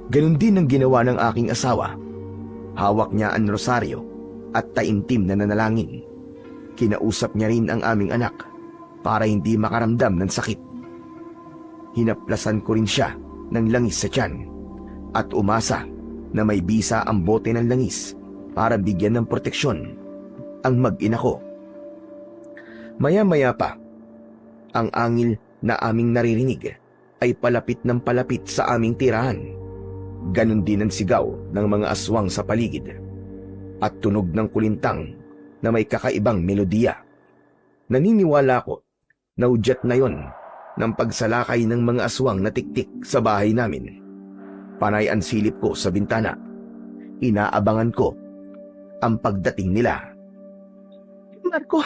Ganon din ang ginawa ng aking asawa. Hawak niya ang rosaryo at taimtim na nanalangin. Kinausap niya rin ang aming anak para hindi makaramdam ng sakit. Hinaplasan ko rin siya ng langis sa tiyan at umasa na may bisa ang bote ng langis para bigyan ng proteksyon ang mag-ina ko. Maya-maya pa, ang angil na aming naririnig ay palapit ng palapit sa aming tirahan. Ganon din ang sigaw ng mga aswang sa paligid at tunog ng kulintang na may kakaibang melodiya. Naniniwala ko na udyat na yon ng pagsalakay ng mga aswang na tiktik sa bahay namin. Panay ang silip ko sa bintana. Inaabangan ko ang pagdating nila. Marco,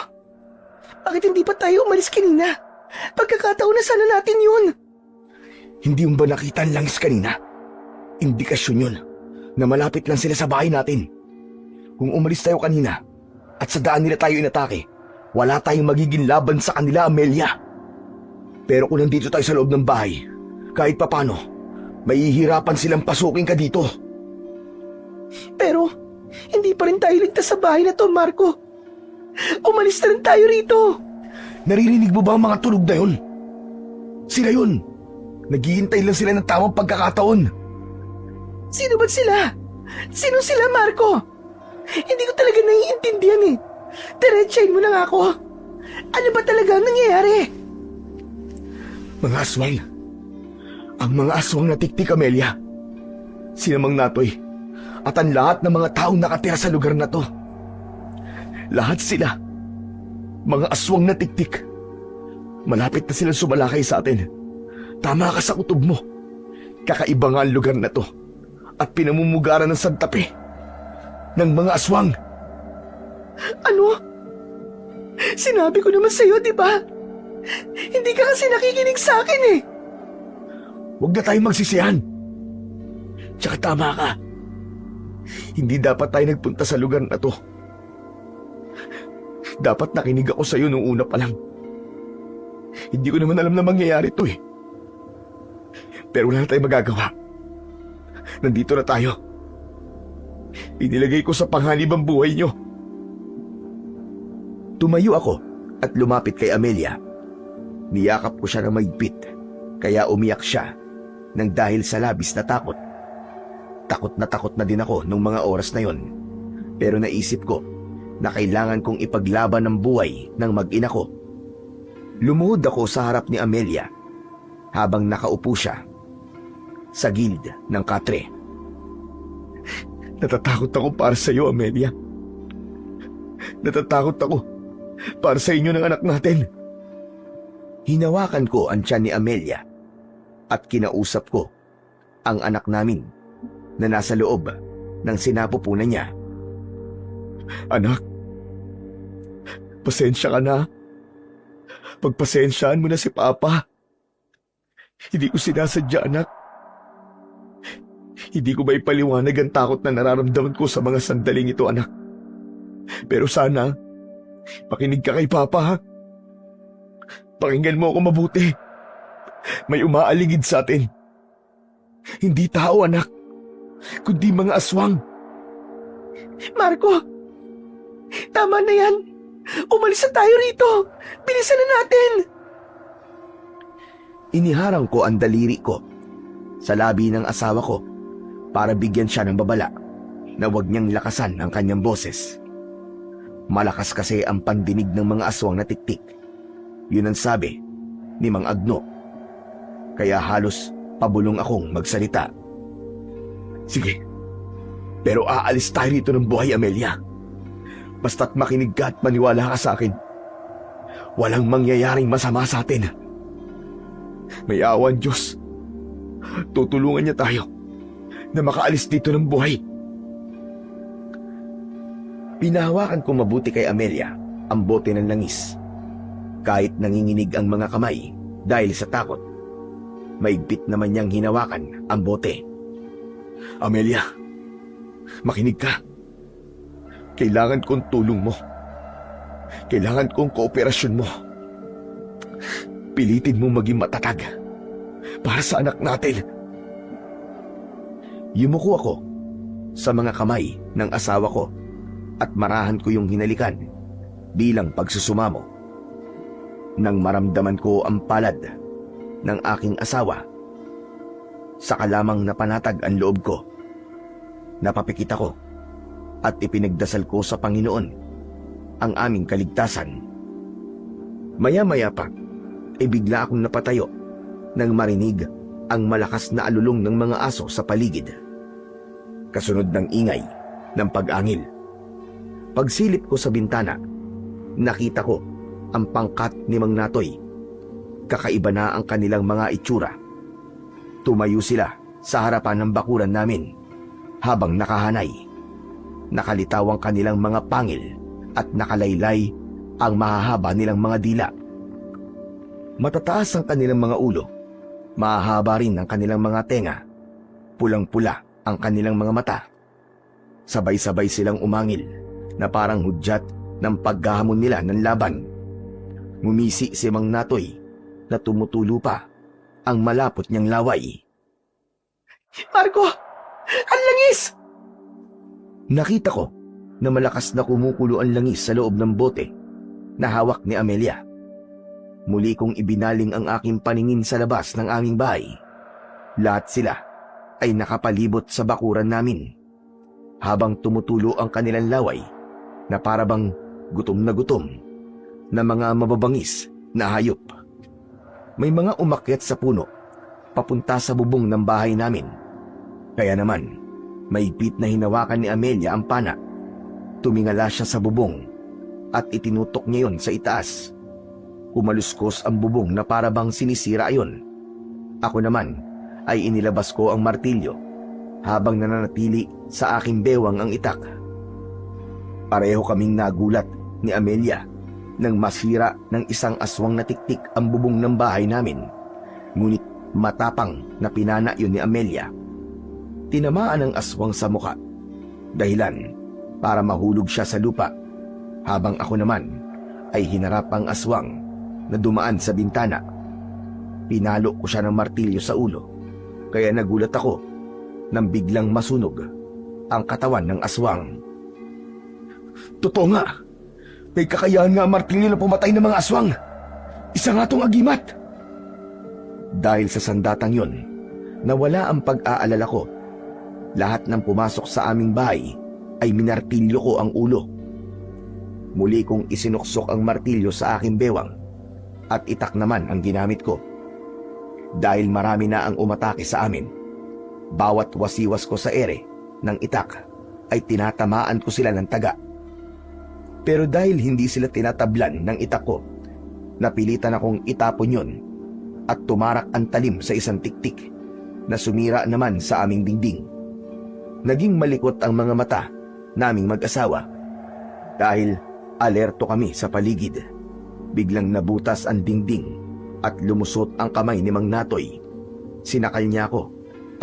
bakit hindi pa tayo umalis kanina? Pagkakataon na sana natin yun. Hindi mo ba nakita ang langis kanina? Indikasyon yun na malapit lang sila sa bahay natin. Kung umalis tayo kanina at sa daan nila tayo inatake, wala tayong magiging laban sa kanila, Amelia. Pero kung nandito tayo sa loob ng bahay, kahit papano, mahihirapan silang pasukin ka dito. Pero, hindi pa rin tayo ligtas sa bahay na to, Marco. Umalis na rin tayo rito. Naririnig mo ba ang mga tunog na yun? Sila yun. Naghihintay lang sila ng tamang pagkakataon. Sino ba sila? Sino sila, Marco? Hindi ko talaga naiintindihan eh. Diretsahin mo na nga ako. Ano ba talaga ang nangyayari? Mga aswang. Ang mga aswang na tiktik, Amelia. Sina Mang Natoy at ang lahat ng mga taong nakatira sa lugar na to. Lahat sila mga aswang na tiktik. Malapit na silang sumalakay sa atin. Tama ka sa kutob mo. Kakaiba nga ang lugar na to at pinamumugaran ng santapi ng mga aswang. Ano? Sinabi ko naman sa'yo, di ba? Hindi ka kasi nakikinig sa akin eh. Huwag na tayong magsisihan. Tsaka tama ka. Hindi dapat tayo nagpunta sa lugar na to. Dapat nakinig ako sa'yo nung una pa lang. Hindi ko naman alam na mangyayari to eh. Pero wala na tayong magagawa. Nandito na tayo. Inilagay ko sa panganib ang buhay niyo. Tumayo ako at lumapit kay Amelia. Niyakap ko siya ng mahigpit, kaya umiyak siya nang dahil sa labis na takot. Takot na din ako nung mga oras na yon. Pero naisip ko na kailangan kong ipaglaban ang buhay ng mag-ina ko. Lumuhod ako sa harap ni Amelia habang nakaupo siya sa gilid ng katre. Natatakot ako para sa iyo, Amelia. Natatakot ako para sa inyo ng anak natin. Hinawakan ko ang tiyan ni Amelia at kinausap ko ang anak namin na nasa loob ng sinapupunan niya. Anak, pasensya ka na. Pagpasensyaan mo na si Papa. Hindi ko sinasadya, anak. Hindi ko ba ipaliwanag ang takot na nararamdaman ko sa mga sandaling ito, anak? Pero sana, makinig ka kay Papa, ha? Pakinggan mo ako mabuti. May umaaligid sa atin. Hindi tao, anak, kundi mga aswang. Marco, tama na yan. Umalis na tayo rito. Bilisan na natin. Iniharang ko ang daliri ko sa labi ng asawa ko para bigyan siya ng babala na huwag niyang lakasan ang kanyang boses. Malakas kasi ang pandinig ng mga aswang na tiktik. Yun ang sabi ni Mang Agno. Kaya halos pabulong akong magsalita. Sige, pero aalis tayo rito ng buhay, Amelia. Basta't makinig ka at maniwala ka sa akin. Walang mangyayaring masama sa atin. May awa ang Diyos. Tutulungan niya tayo na makaalis dito ng buhay. Pinahawakan ko mabuti kay Amelia ang bote ng langis. Kahit nanginginig ang mga kamay dahil sa takot, maigpit naman niyang hinawakan ang bote. Amelia, makinig ka. Kailangan kong tulong mo. Kailangan kong kooperasyon mo. Pilitin mo maging matatag para sa anak natin. Yumuko ako sa mga kamay ng asawa ko at marahan ko yung hinalikan bilang pagsusumamo. Nang maramdaman ko ang palad ng aking asawa, saka lamang napanatag ang loob ko. Napapikit ako at ipinagdasal ko sa Panginoon ang aming kaligtasan. Maya-maya pa, bigla akong napatayo nang marinig ang malakas na alulong ng mga aso sa paligid. Kasunod ng ingay ng pag-angil. Pagsilip ko sa bintana, nakita ko ang pangkat ni Mang Natoy. Kakaiba na ang kanilang mga itsura. Tumayo sila sa harapan ng bakuran namin habang nakahanay. Nakalitaw ang kanilang mga pangil at nakalaylay ang mahahaba nilang mga dila. Matataas ang kanilang mga ulo, mahahaba rin ang kanilang mga tenga, pulang-pula ang kanilang mga mata. Sabay-sabay silang umangil na parang hudyat ng paghahamon nila ng laban. Ngumisi si Mang Natoy na tumutulo pa ang malapot niyang laway. Marco, ang langis! Nakita ko na malakas na kumukulo ang langis sa loob ng bote na hawak ni Amelia. Muli kong ibinaling ang aking paningin sa labas ng aming bahay. Lahat sila ay nakapalibot sa bakuran namin habang tumutulo ang kanilang laway na parabang gutom na mga mababangis na hayop. May mga umakyat sa puno papunta sa bubong ng bahay namin. Kaya naman, maigpit na hinawakan ni Amelia ang pana. Tumingala siya sa bubong at itinutok niya yon sa itaas. Kumaluskos ang bubong na parabang sinisira ayon. Ako naman ay inilabas ko ang martilyo habang nananatili sa aking bewang ang itak. Pareho kaming nagulat ni Amelia nang masira ng isang aswang na tiktik ang bubong ng bahay namin. Ngunit matapang na pinana yun ni Amelia. Tinamaan ang aswang sa muka, dahilan para mahulog siya sa lupa, habang ako naman ay hinarap ang aswang na dumaan sa bintana. Pinalo ko siya ng martilyo sa ulo kaya nagulat ako nang biglang masunog ang katawan ng aswang. Totoo nga, may kakayahan nga ang martilyo na pumatay ng mga aswang. Isa nga tong agimat. Dahil sa sandatang yon, nawala ang pag-aalala ko. Lahat ng pumasok sa aming bahay ay minartilyo ko ang ulo. Muli kong isinuksok ang martilyo sa aking bewang at itak naman ang ginamit ko. Dahil marami na ang umatake sa amin, bawat wasiwas ko sa ere ng itak ay tinatamaan ko sila ng taga. Pero dahil hindi sila tinatablan ng itak ko, napilitan akong itapon yon at tumarak ang talim sa isang tiktik na sumira naman sa aming dingding. Naging malikot ang mga mata naming mag-asawa dahil alerto kami sa paligid. Biglang nabutas ang dingding at lumusot ang kamay ni Mang Natoy. Sinakal niya ako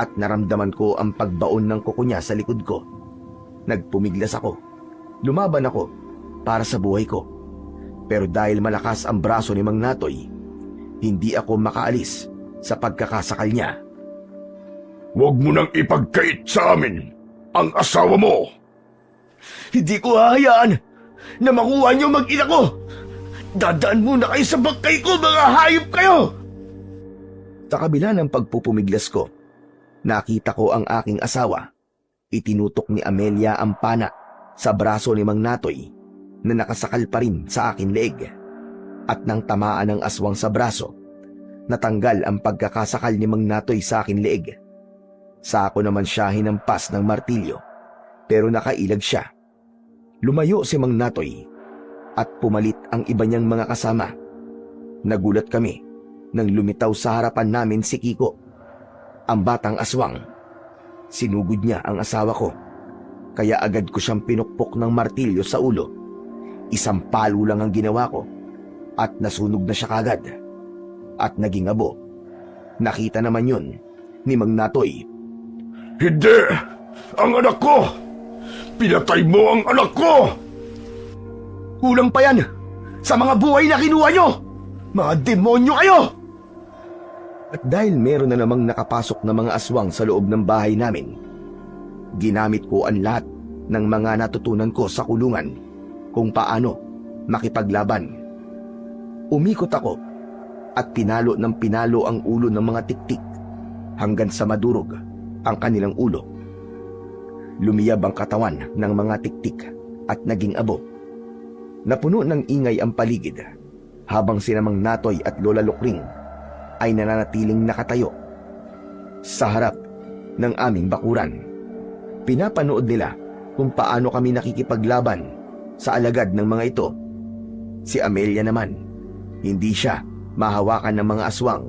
at naramdaman ko ang pagbaon ng kuko niya sa likod ko. Nagpumiglas ako. Lumaban ako para sa buhay ko. Pero dahil malakas ang braso ni Mang Natoy, hindi ako makaalis sa pagkakasakal niya. Huwag mo nang ipagkait sa amin ang asawa mo. Hindi ko hahayaan na makuha niyo mag-ina ko. Dadaan muna kayo sa bangkay ko, mga hayop kayo! Sa kabila ng pagpupumiglas ko, nakita ko ang aking asawa. Itinutok ni Amelia ang pana sa braso ni Mang Natoy na nakasakal pa rin sa aking leeg. At nang tamaan ng aswang sa braso, natanggal ang pagkakasakal ni Mang Natoy sa aking leeg. Sako naman siya hinampas ng martilyo, pero nakailag siya. Lumayo si Mang Natoy at pumalit ang iba niyang mga kasama. Nagulat kami nang lumitaw sa harapan namin si Kiko, ang batang aswang. Sinugod niya ang asawa ko, kaya agad ko siyang pinukpok ng martilyo sa ulo. Isang palo lang ang ginawa ko at nasunog na siya kagad. At naging abo. Nakita naman yun ni Mang Natoy. Hindi! Ang anak ko! Pinatay mo ang anak ko! Kulang pa yan sa mga buhay na kinuha nyo! Mga demonyo kayo! At dahil meron na namang nakapasok na mga aswang sa loob ng bahay namin, ginamit ko ang lahat ng mga natutunan ko sa kulungan kung paano makipaglaban. Umikot ako at pinalo ng pinalo ang ulo ng mga tiktik hanggang sa madurog ang kanilang ulo. Lumiyab ang katawan ng mga tiktik at naging abo. Napuno ng ingay ang paligid habang sina Mang Natoy at Lola Lukring ay nananatiling nakatayo sa harap ng aming bakuran. Pinapanood nila kung paano kami nakikipaglaban sa alagad ng mga ito. Si Amelia naman, hindi siya mahawakan ng mga aswang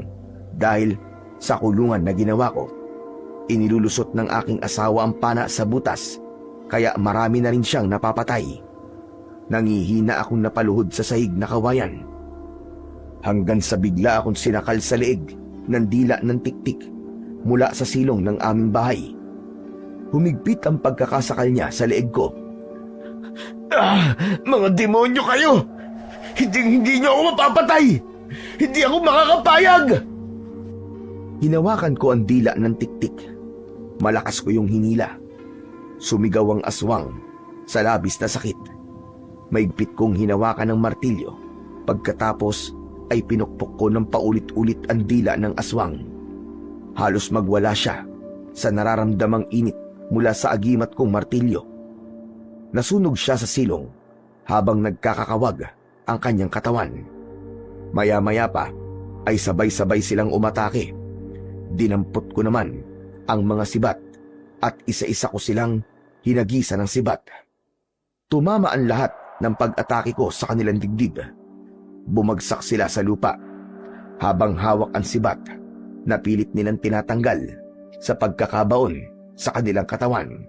dahil sa kulungan na ginawa ko. Inilulusot ng aking asawa ang pana sa butas, kaya marami na rin siyang napapatay. Nangihina akong napaluhod sa sahig na kawayan. Hanggang sa bigla akong sinakal sa leeg ng dila ng tiktik mula sa silong ng aming bahay. Humigpit ang pagkakasakal niya sa leeg ko. Mga demonyo kayo! Hindi niyo ako mapapatay! Hindi ako makakapayag! Hinawakan ko ang dila ng tiktik. Malakas ko yung hinila. Sumigaw ang aswang sa labis na sakit. Maigpit kong hinawakan ng martilyo. Pagkatapos ay pinukpok ko ng paulit-ulit ang dila ng aswang. Halos magwala siya sa nararamdamang init mula sa agimat kong martilyo. Nasunog siya sa silong habang nagkakakawag ang kanyang katawan. Maya-maya pa ay sabay-sabay silang umatake. Dinampot ko naman ang mga sibat at isa-isa ko silang hinagisa ng sibat. Tumama ang lahat ng pag-atake ko sa kanilang dibdib. Bumagsak sila sa lupa. Habang hawak ang sibat, napilit nilang tinatanggal sa pagkakabaon sa kanilang katawan.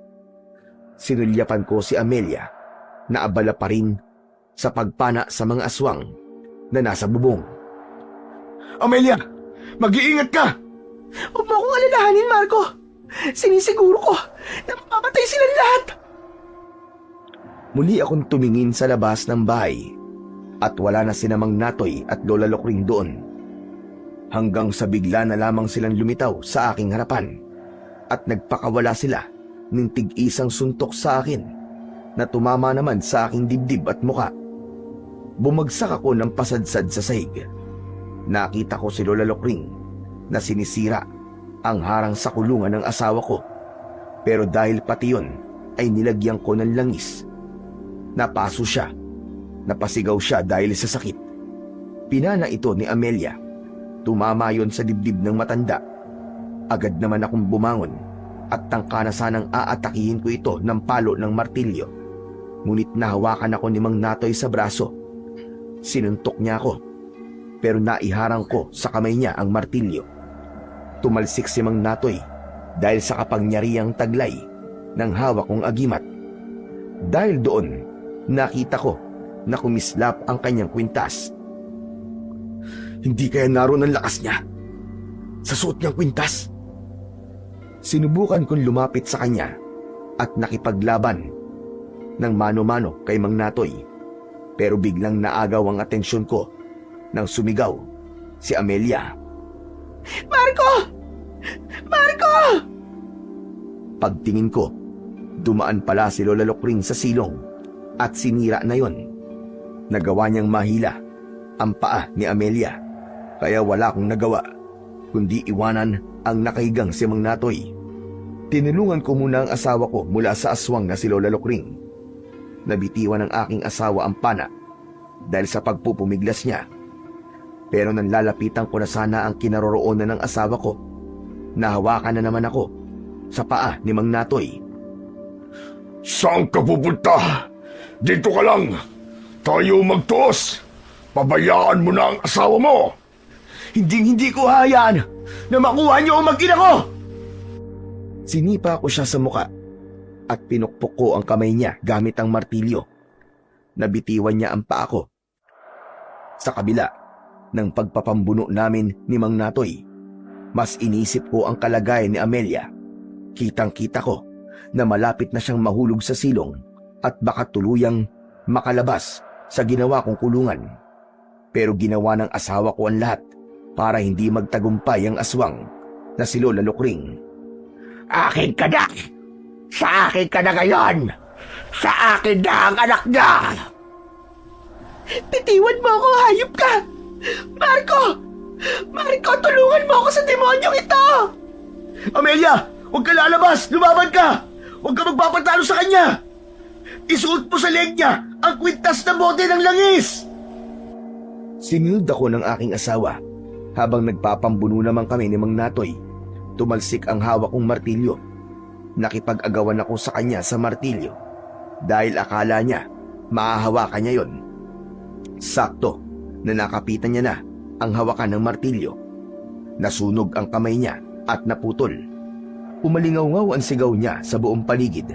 Sinulyapan ko si Amelia na abala pa rin sa pagpana sa mga aswang na nasa bubong. Amelia! Mag-iingat ka! Huwag mo akong alalahanin, Marco. Sinisiguro ko na mapapatay silang lahat. Muli akong tumingin sa labas ng bahay at wala na sina Mang Natoy at Lola Lukring doon. hanggang sa bigla na lamang silang lumitaw sa aking harapan at nagpakawala sila ng tig-isang suntok sa akin na tumama naman sa aking dibdib at muka. Bumagsak ako ng pasadsad sa sahig. Nakita ko si Lola Lokring na sinisira ang harang sa kulungan ng asawa ko, pero dahil pati yun ay nilagyan ko ng langis. Napaso siya. Napasigaw siya dahil sa sakit. Pinana ito ni Amelia. Tumama yon sa dibdib ng matanda. Agad naman akong bumangon at tangka na sanang aatakihin ko ito ng palo ng martilyo. Ngunit nahawakan ako ni Mang Natoy sa braso. Sinuntok niya ako, pero naiharang ko sa kamay niya ang martilyo. Tumalsik si Mang Natoy dahil sa kapangyarihang taglay ng hawak kong agimat. Dahil doon, nakita ko na kumislap ang kanyang kwintas. Hindi kaya naroon ang lakas niya sa suot niyang kwintas? Sinubukan kong lumapit sa kanya at nakipaglaban ng mano-mano kay Mang Natoy, pero biglang naagaw ang atensyon ko nang sumigaw si Amelia. Marco! Marco! Pagtingin ko, dumaan pala si Lola Lokring sa silong at sinira na yon. Nagawa niyang mahila ang paa ni Amelia, kaya wala akong nagawa kundi iwanan ang nakahigang si Mang Natoy. Tinulungan ko muna ang asawa ko mula sa aswang na si Lola Lokring. Nabitiwan ng aking asawa ang pana dahil sa pagpupumiglas niya. Pero nang lalapitan ko na sana ang kinaroroonan ng asawa ko, nahawakan na naman ako sa paa ni Mang Natoy. Saan ka pupunta? Dito ka lang. Tayo magtuos. Pabayaan mo na ang asawa mo. Hindi ko hayaan na makuha niyo ang mag-ina ko! Sinipa ko siya sa muka at pinukpok ko ang kamay niya gamit ang martilyo. Nabitiwan niya ang paa ko. Sa kabila ng pagpapambuno namin ni Mang Natoy, mas inisip ko ang kalagayan ni Amelia. Kitang-kita ko na malapit na siyang mahulog sa silong at baka tuluyang makalabas sa ginawa kong kulungan. Pero ginawa ng asawa ko ang lahat para hindi magtagumpay ang aswang na si Lola Lokring. Akin ka na! Sa akin ka na ngayon! Sa akin na ang anak niya! Bitiwan mo ako, hayop ka! Marco! Marco, tulungan mo ako sa demonyong ito! Amelia! Huwag ka lalabas! Lumaban ka! Huwag ka magpapatalo sa kanya! Isuot mo sa leg niya ang kwintas na bote ng langis! Sinunod ako ng aking asawa habang nagpapambuno naman kami ni Mang Natoy. Tumalsik ang hawak kong martilyo. Nakipag-agawan ako sa kanya sa martilyo dahil akala niya maahawakan niya yon. Sakto na nakapitan niya na ang hawakan ng martilyo. Nasunog ang kamay niya at naputol. Umalingaw-ngaw ang sigaw niya sa buong paligid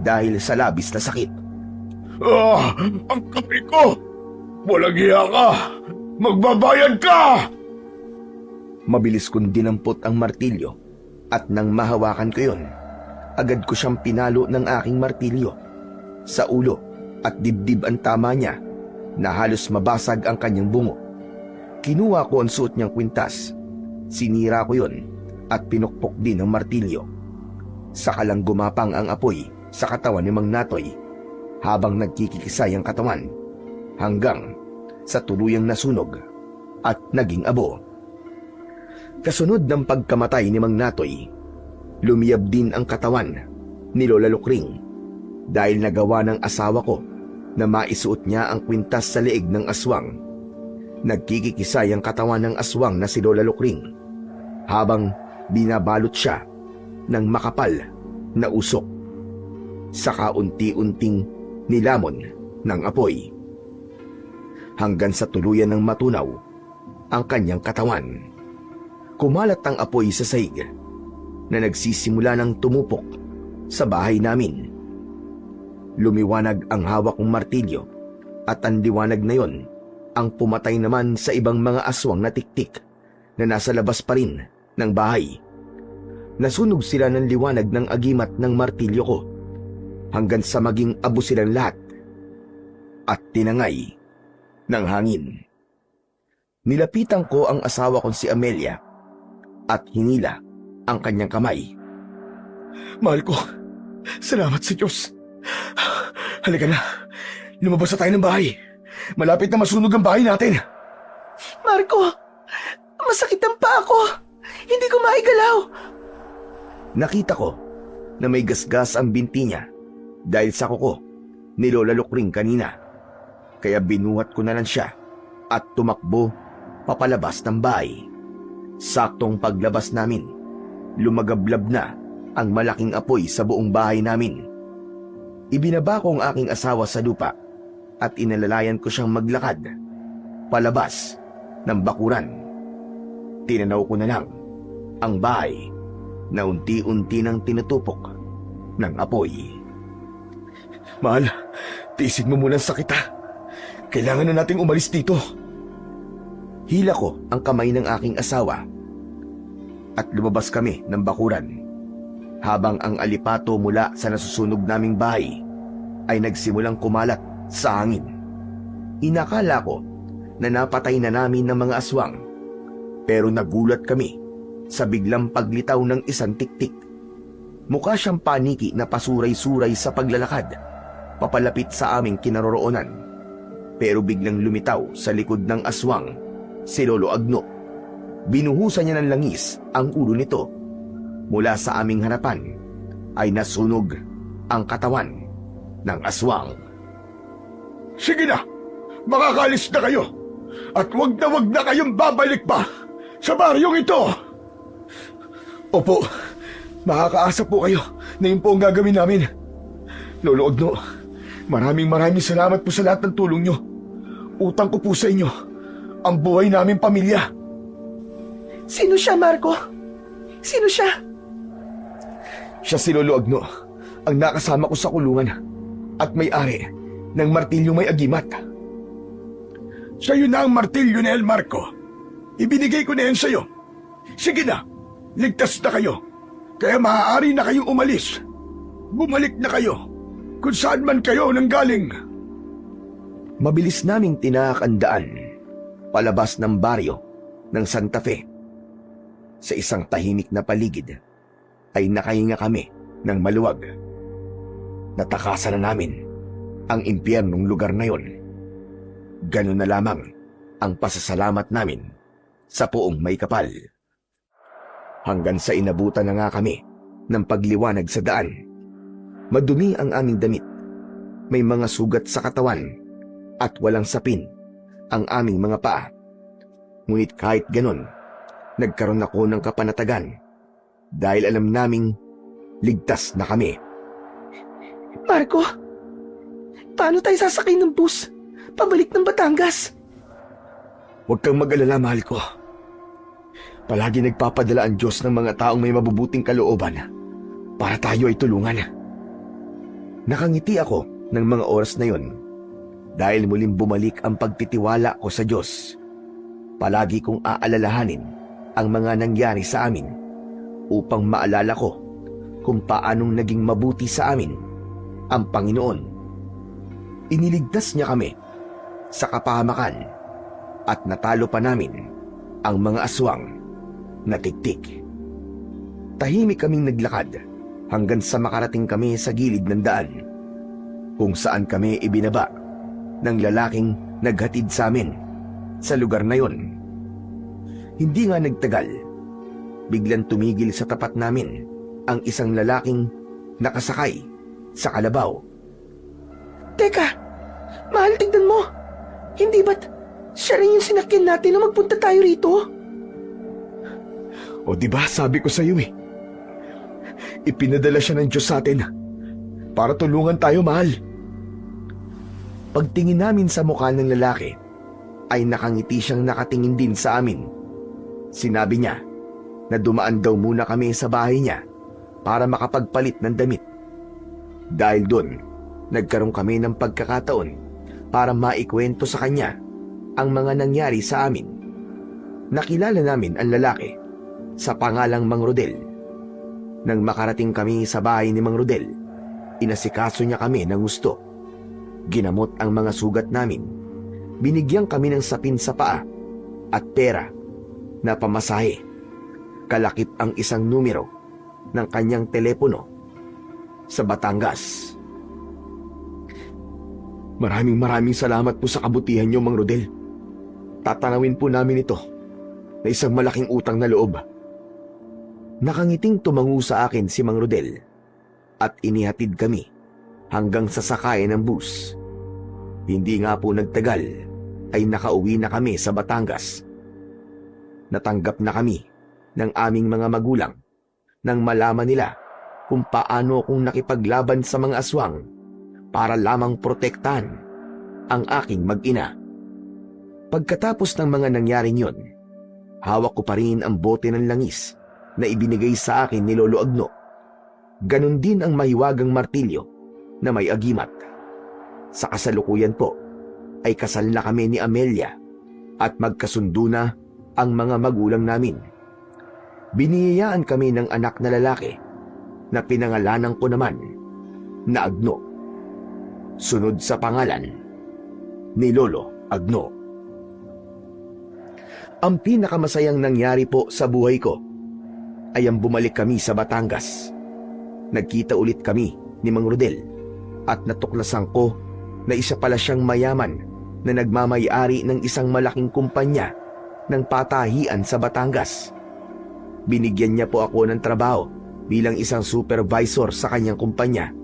dahil sa labis na sakit. Ang kamay ko! Walang hiya ka! Magbabayad ka! Mabilis kong dinampot ang martilyo at nang mahawakan ko yon, agad ko siyang pinalo ng aking martilyo. Sa ulo at dibdib ang tama niya na halos mabasag ang kanyang bungo. Kinuha ko ang suot niyang kwintas. Sinira ko yon at pinukpok din ang martilyo. Saka lang gumapang ang apoy sa katawan ni Mang Natoy habang nagkikikisay ang katawan hanggang sa tuluyang nasunog at naging abo. Kasunod ng pagkamatay ni Mang Natoy, lumiyab din ang katawan ni Lola Lokring dahil nagawa ng asawa ko na maisuot niya ang kwintas sa leeg ng aswang. Nagkikikisay ang katawan ng aswang na si Lola Lokring habang binabalot siya ng makapal na usok. Saka unti-unting nilamon ng apoy hanggang sa tuluyan ng matunaw ang kanyang katawan. Kumalat ang apoy sa sahig na nagsisimula ng tumupok sa bahay namin. Lumiwanag ang hawak kong martilyo at ang liwanag na yon ang pumatay naman sa ibang mga aswang na tiktik na nasa labas pa rin ng bahay. Nasunog sila ng liwanag ng agimat ng martilyo ko hanggang sa maging abo silang lahat at tinangay ng hangin. Nilapitan ko ang asawa kong si Amelia at hinila ang kanyang kamay. Mahal ko, salamat sa Diyos. Halika na, lumabas na tayo ng bahay. Malapit na masunog ang bahay natin. Marco, masakit ang paa ko. Hindi ko maigalaw. Nakita ko na may gasgas ang binti niya dahil sa kuko ni Lola Lukring kanina. Kaya binuhat ko na lang siya at tumakbo papalabas ng bahay. Saktong paglabas namin, lumagablab na ang malaking apoy sa buong bahay namin. Ibinaba ko ang aking asawa sa lupa at inalalayan ko siyang maglakad palabas ng bakuran. Tinanaw ko na lang ang bahay na unti-unti nang tinutupok ng apoy. Mahal, tiisin mo muna ang sakit ha. Kailangan na nating umalis dito. Hila ko ang kamay ng aking asawa at lumabas kami ng bakuran habang ang alipato mula sa nasusunog naming bahay ay nagsimulang kumalat sa hangin. Inakala ko na napatay na namin ng mga aswang, pero nagulat kami sa biglang paglitaw ng isang tiktik. Mukha siyang paniki na pasuray-suray sa paglalakad papalapit sa aming kinaroroonan, pero biglang lumitaw sa likod ng aswang si Lolo Agno. Binuhusan niya ng langis ang ulo nito. Mula sa aming harapan ay nasunog ang katawan ng aswang. Sige na, makakalis na kayo. At wag na kayong babalik pa sa baryong ito. Opo, makakaasa po kayo na yun po ang gagawin namin. Lolo Agno, maraming salamat po sa lahat ng tulong nyo. Utang ko po sa inyo ang buhay naming pamilya. Sino siya, Marco? Sino siya? Siya si Lolo Agno, ang nakasama ko sa kulungan at may-ari ng martilyo may agimat. Sa'yo na ang martilyo ni El Marco. Ibinigay ko na yan sa'yo. Sige na, ligtas na kayo. Kaya maaari na kayong umalis. Bumalik na kayo kung saan man kayo nanggaling. Mabilis naming tinaak ang daan palabas ng baryo ng Santa Fe. Sa isang tahimik na paligid ay nakahinga kami ng maluwag. Natakasan na namin ang impyernong lugar na yon. Ganun na lamang ang pasasalamat namin sa Poong May Kapal. Hanggang sa inabutan na nga kami ng pagliwanag sa daan. Madumi ang aming damit. May mga sugat sa katawan at walang sapin ang aming mga paa. Ngunit kahit ganon, nagkaroon ako ng kapanatagan dahil alam naming ligtas na kami. Marco, paano tayo sasakay ng bus pabalik ng Batangas? Huwag kang mag-alala, mahal ko. Palagi nagpapadala ang Diyos ng mga taong may mabubuting kalooban para tayo ay tulungan. Nakangiti ako ng mga oras na yon dahil muling bumalik ang pagtitiwala ko sa Diyos. Palagi kong aalalahanin ang mga nangyari sa amin upang maalala ko kung paanong naging mabuti sa amin ang Panginoon. Iniligtas niya kami sa kapahamakan at natalo pa namin ang mga aswang na tiktik. Tahimik kaming naglakad hanggang sa makarating kami sa gilid ng daan kung saan kami ibinaba ng lalaking naghatid sa amin sa lugar na yon. Hindi nga nagtagal, biglang tumigil sa tapat namin ang isang lalaking nakasakay sa kalabaw. Teka, mahal, tignan mo. Hindi ba't siya rin yung sinakyan natin na magpunta tayo rito? O diba sabi ko sa iyo eh. Ipinadala siya ng Diyos sa atin para tulungan tayo, mahal. Pagtingin namin sa mukha ng lalaki, ay nakangiti siyang nakatingin din sa amin. Sinabi niya na dumaan daw muna kami sa bahay niya para makapagpalit ng damit. Dahil doon, nagkaroon kami ng pagkakataon para maikwento sa kanya ang mga nangyari sa amin. Nakilala namin ang lalaki sa pangalang Mang Rodel. Nang makarating kami sa bahay ni Mang Rodel, inasikaso niya kami ng gusto. Ginamot ang mga sugat namin. Binigyan kami ng sapin sa paa at pera na pamasahe, kalakip ang isang numero ng kanyang telepono sa Batangas. Maraming salamat po sa kabutihan niyo, Mang Rodel. Tatanawin po namin ito na isang malaking utang na loob. Nakangiting tumango sa akin si Mang Rodel at inihatid kami hanggang sa sakayan ng bus. Hindi nga po nagtagal ay nakauwi na kami sa Batangas. Natanggap na kami ng aming mga magulang nang malaman nila kung paano akong nakipaglaban sa mga aswang para lamang protektahan ang aking mag-ina. Pagkatapos ng mga nangyaring yon, hawak ko pa rin ang bote ng langis na ibinigay sa akin ni Lolo Agno. Ganon din ang mahiwagang martilyo na may agimat. Sa kasalukuyan po ay kasal na kami ni Amelia at magkasundo na ang mga magulang namin. Biniyayaan kami ng anak na lalaki na pinangalanan ko naman na Agno. Sunod sa pangalan ni Lolo Agno. Ang pinakamasayang nangyari po sa buhay ko ay ang bumalik kami sa Batangas. Nagkita ulit kami ni Mang Rodel at natuklasan ko na isa pala siyang mayaman na nagmamay-ari ng isang malaking kumpanya ng patahian sa Batangas. Binigyan niya po ako ng trabaho bilang isang supervisor sa kanyang kumpanya.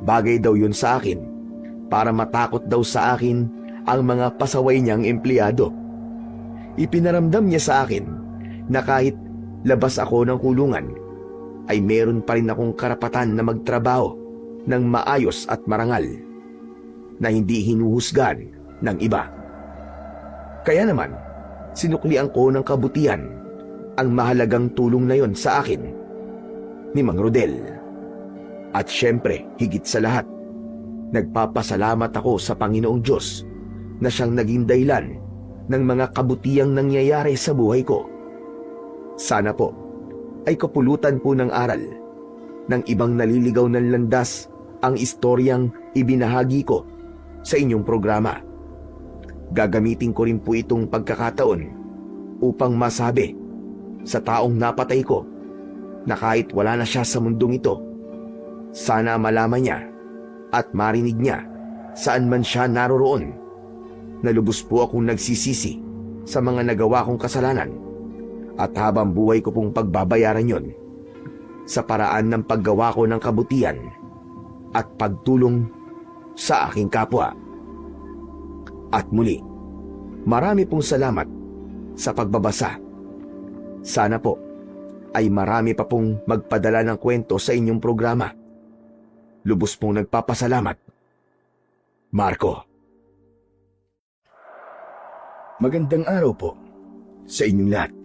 Bagay daw yun sa akin para matakot daw sa akin ang mga pasaway niyang empleyado. Ipinaramdam niya sa akin na kahit labas ako ng kulungan, ay meron pa rin akong karapatan na magtrabaho ng maayos at marangal, na hindi hinuhusgan ng iba. Kaya naman, sinuklian ko ng kabutihan ang mahalagang tulong na yon sa akin ni Mang Rodel. At syempre, higit sa lahat, nagpapasalamat ako sa Panginoong Diyos na siyang naging dahilan ng mga kabutihang nangyayari sa buhay ko. Sana po ay kapulutan po ng aral ng ibang naliligaw ng landas ang istoryang ibinahagi ko sa inyong programa. Gagamitin ko rin po itong pagkakataon upang masabi sa taong napatay ko na kahit wala na siya sa mundong ito, sana malaman niya at marinig niya saan man siya naroroon na lubos po akong nagsisisi sa mga nagawa kong kasalanan at habang buhay ko pong pagbabayaran yon sa paraan ng paggawa ko ng kabutihan at pagtulong sa aking kapwa. At muli, marami pong salamat sa pagbabasa. Sana po ay marami pa pong magpadala ng kwento sa inyong programa. Lubos pong nagpapasalamat, Marco. Magandang araw po sa inyong lahat.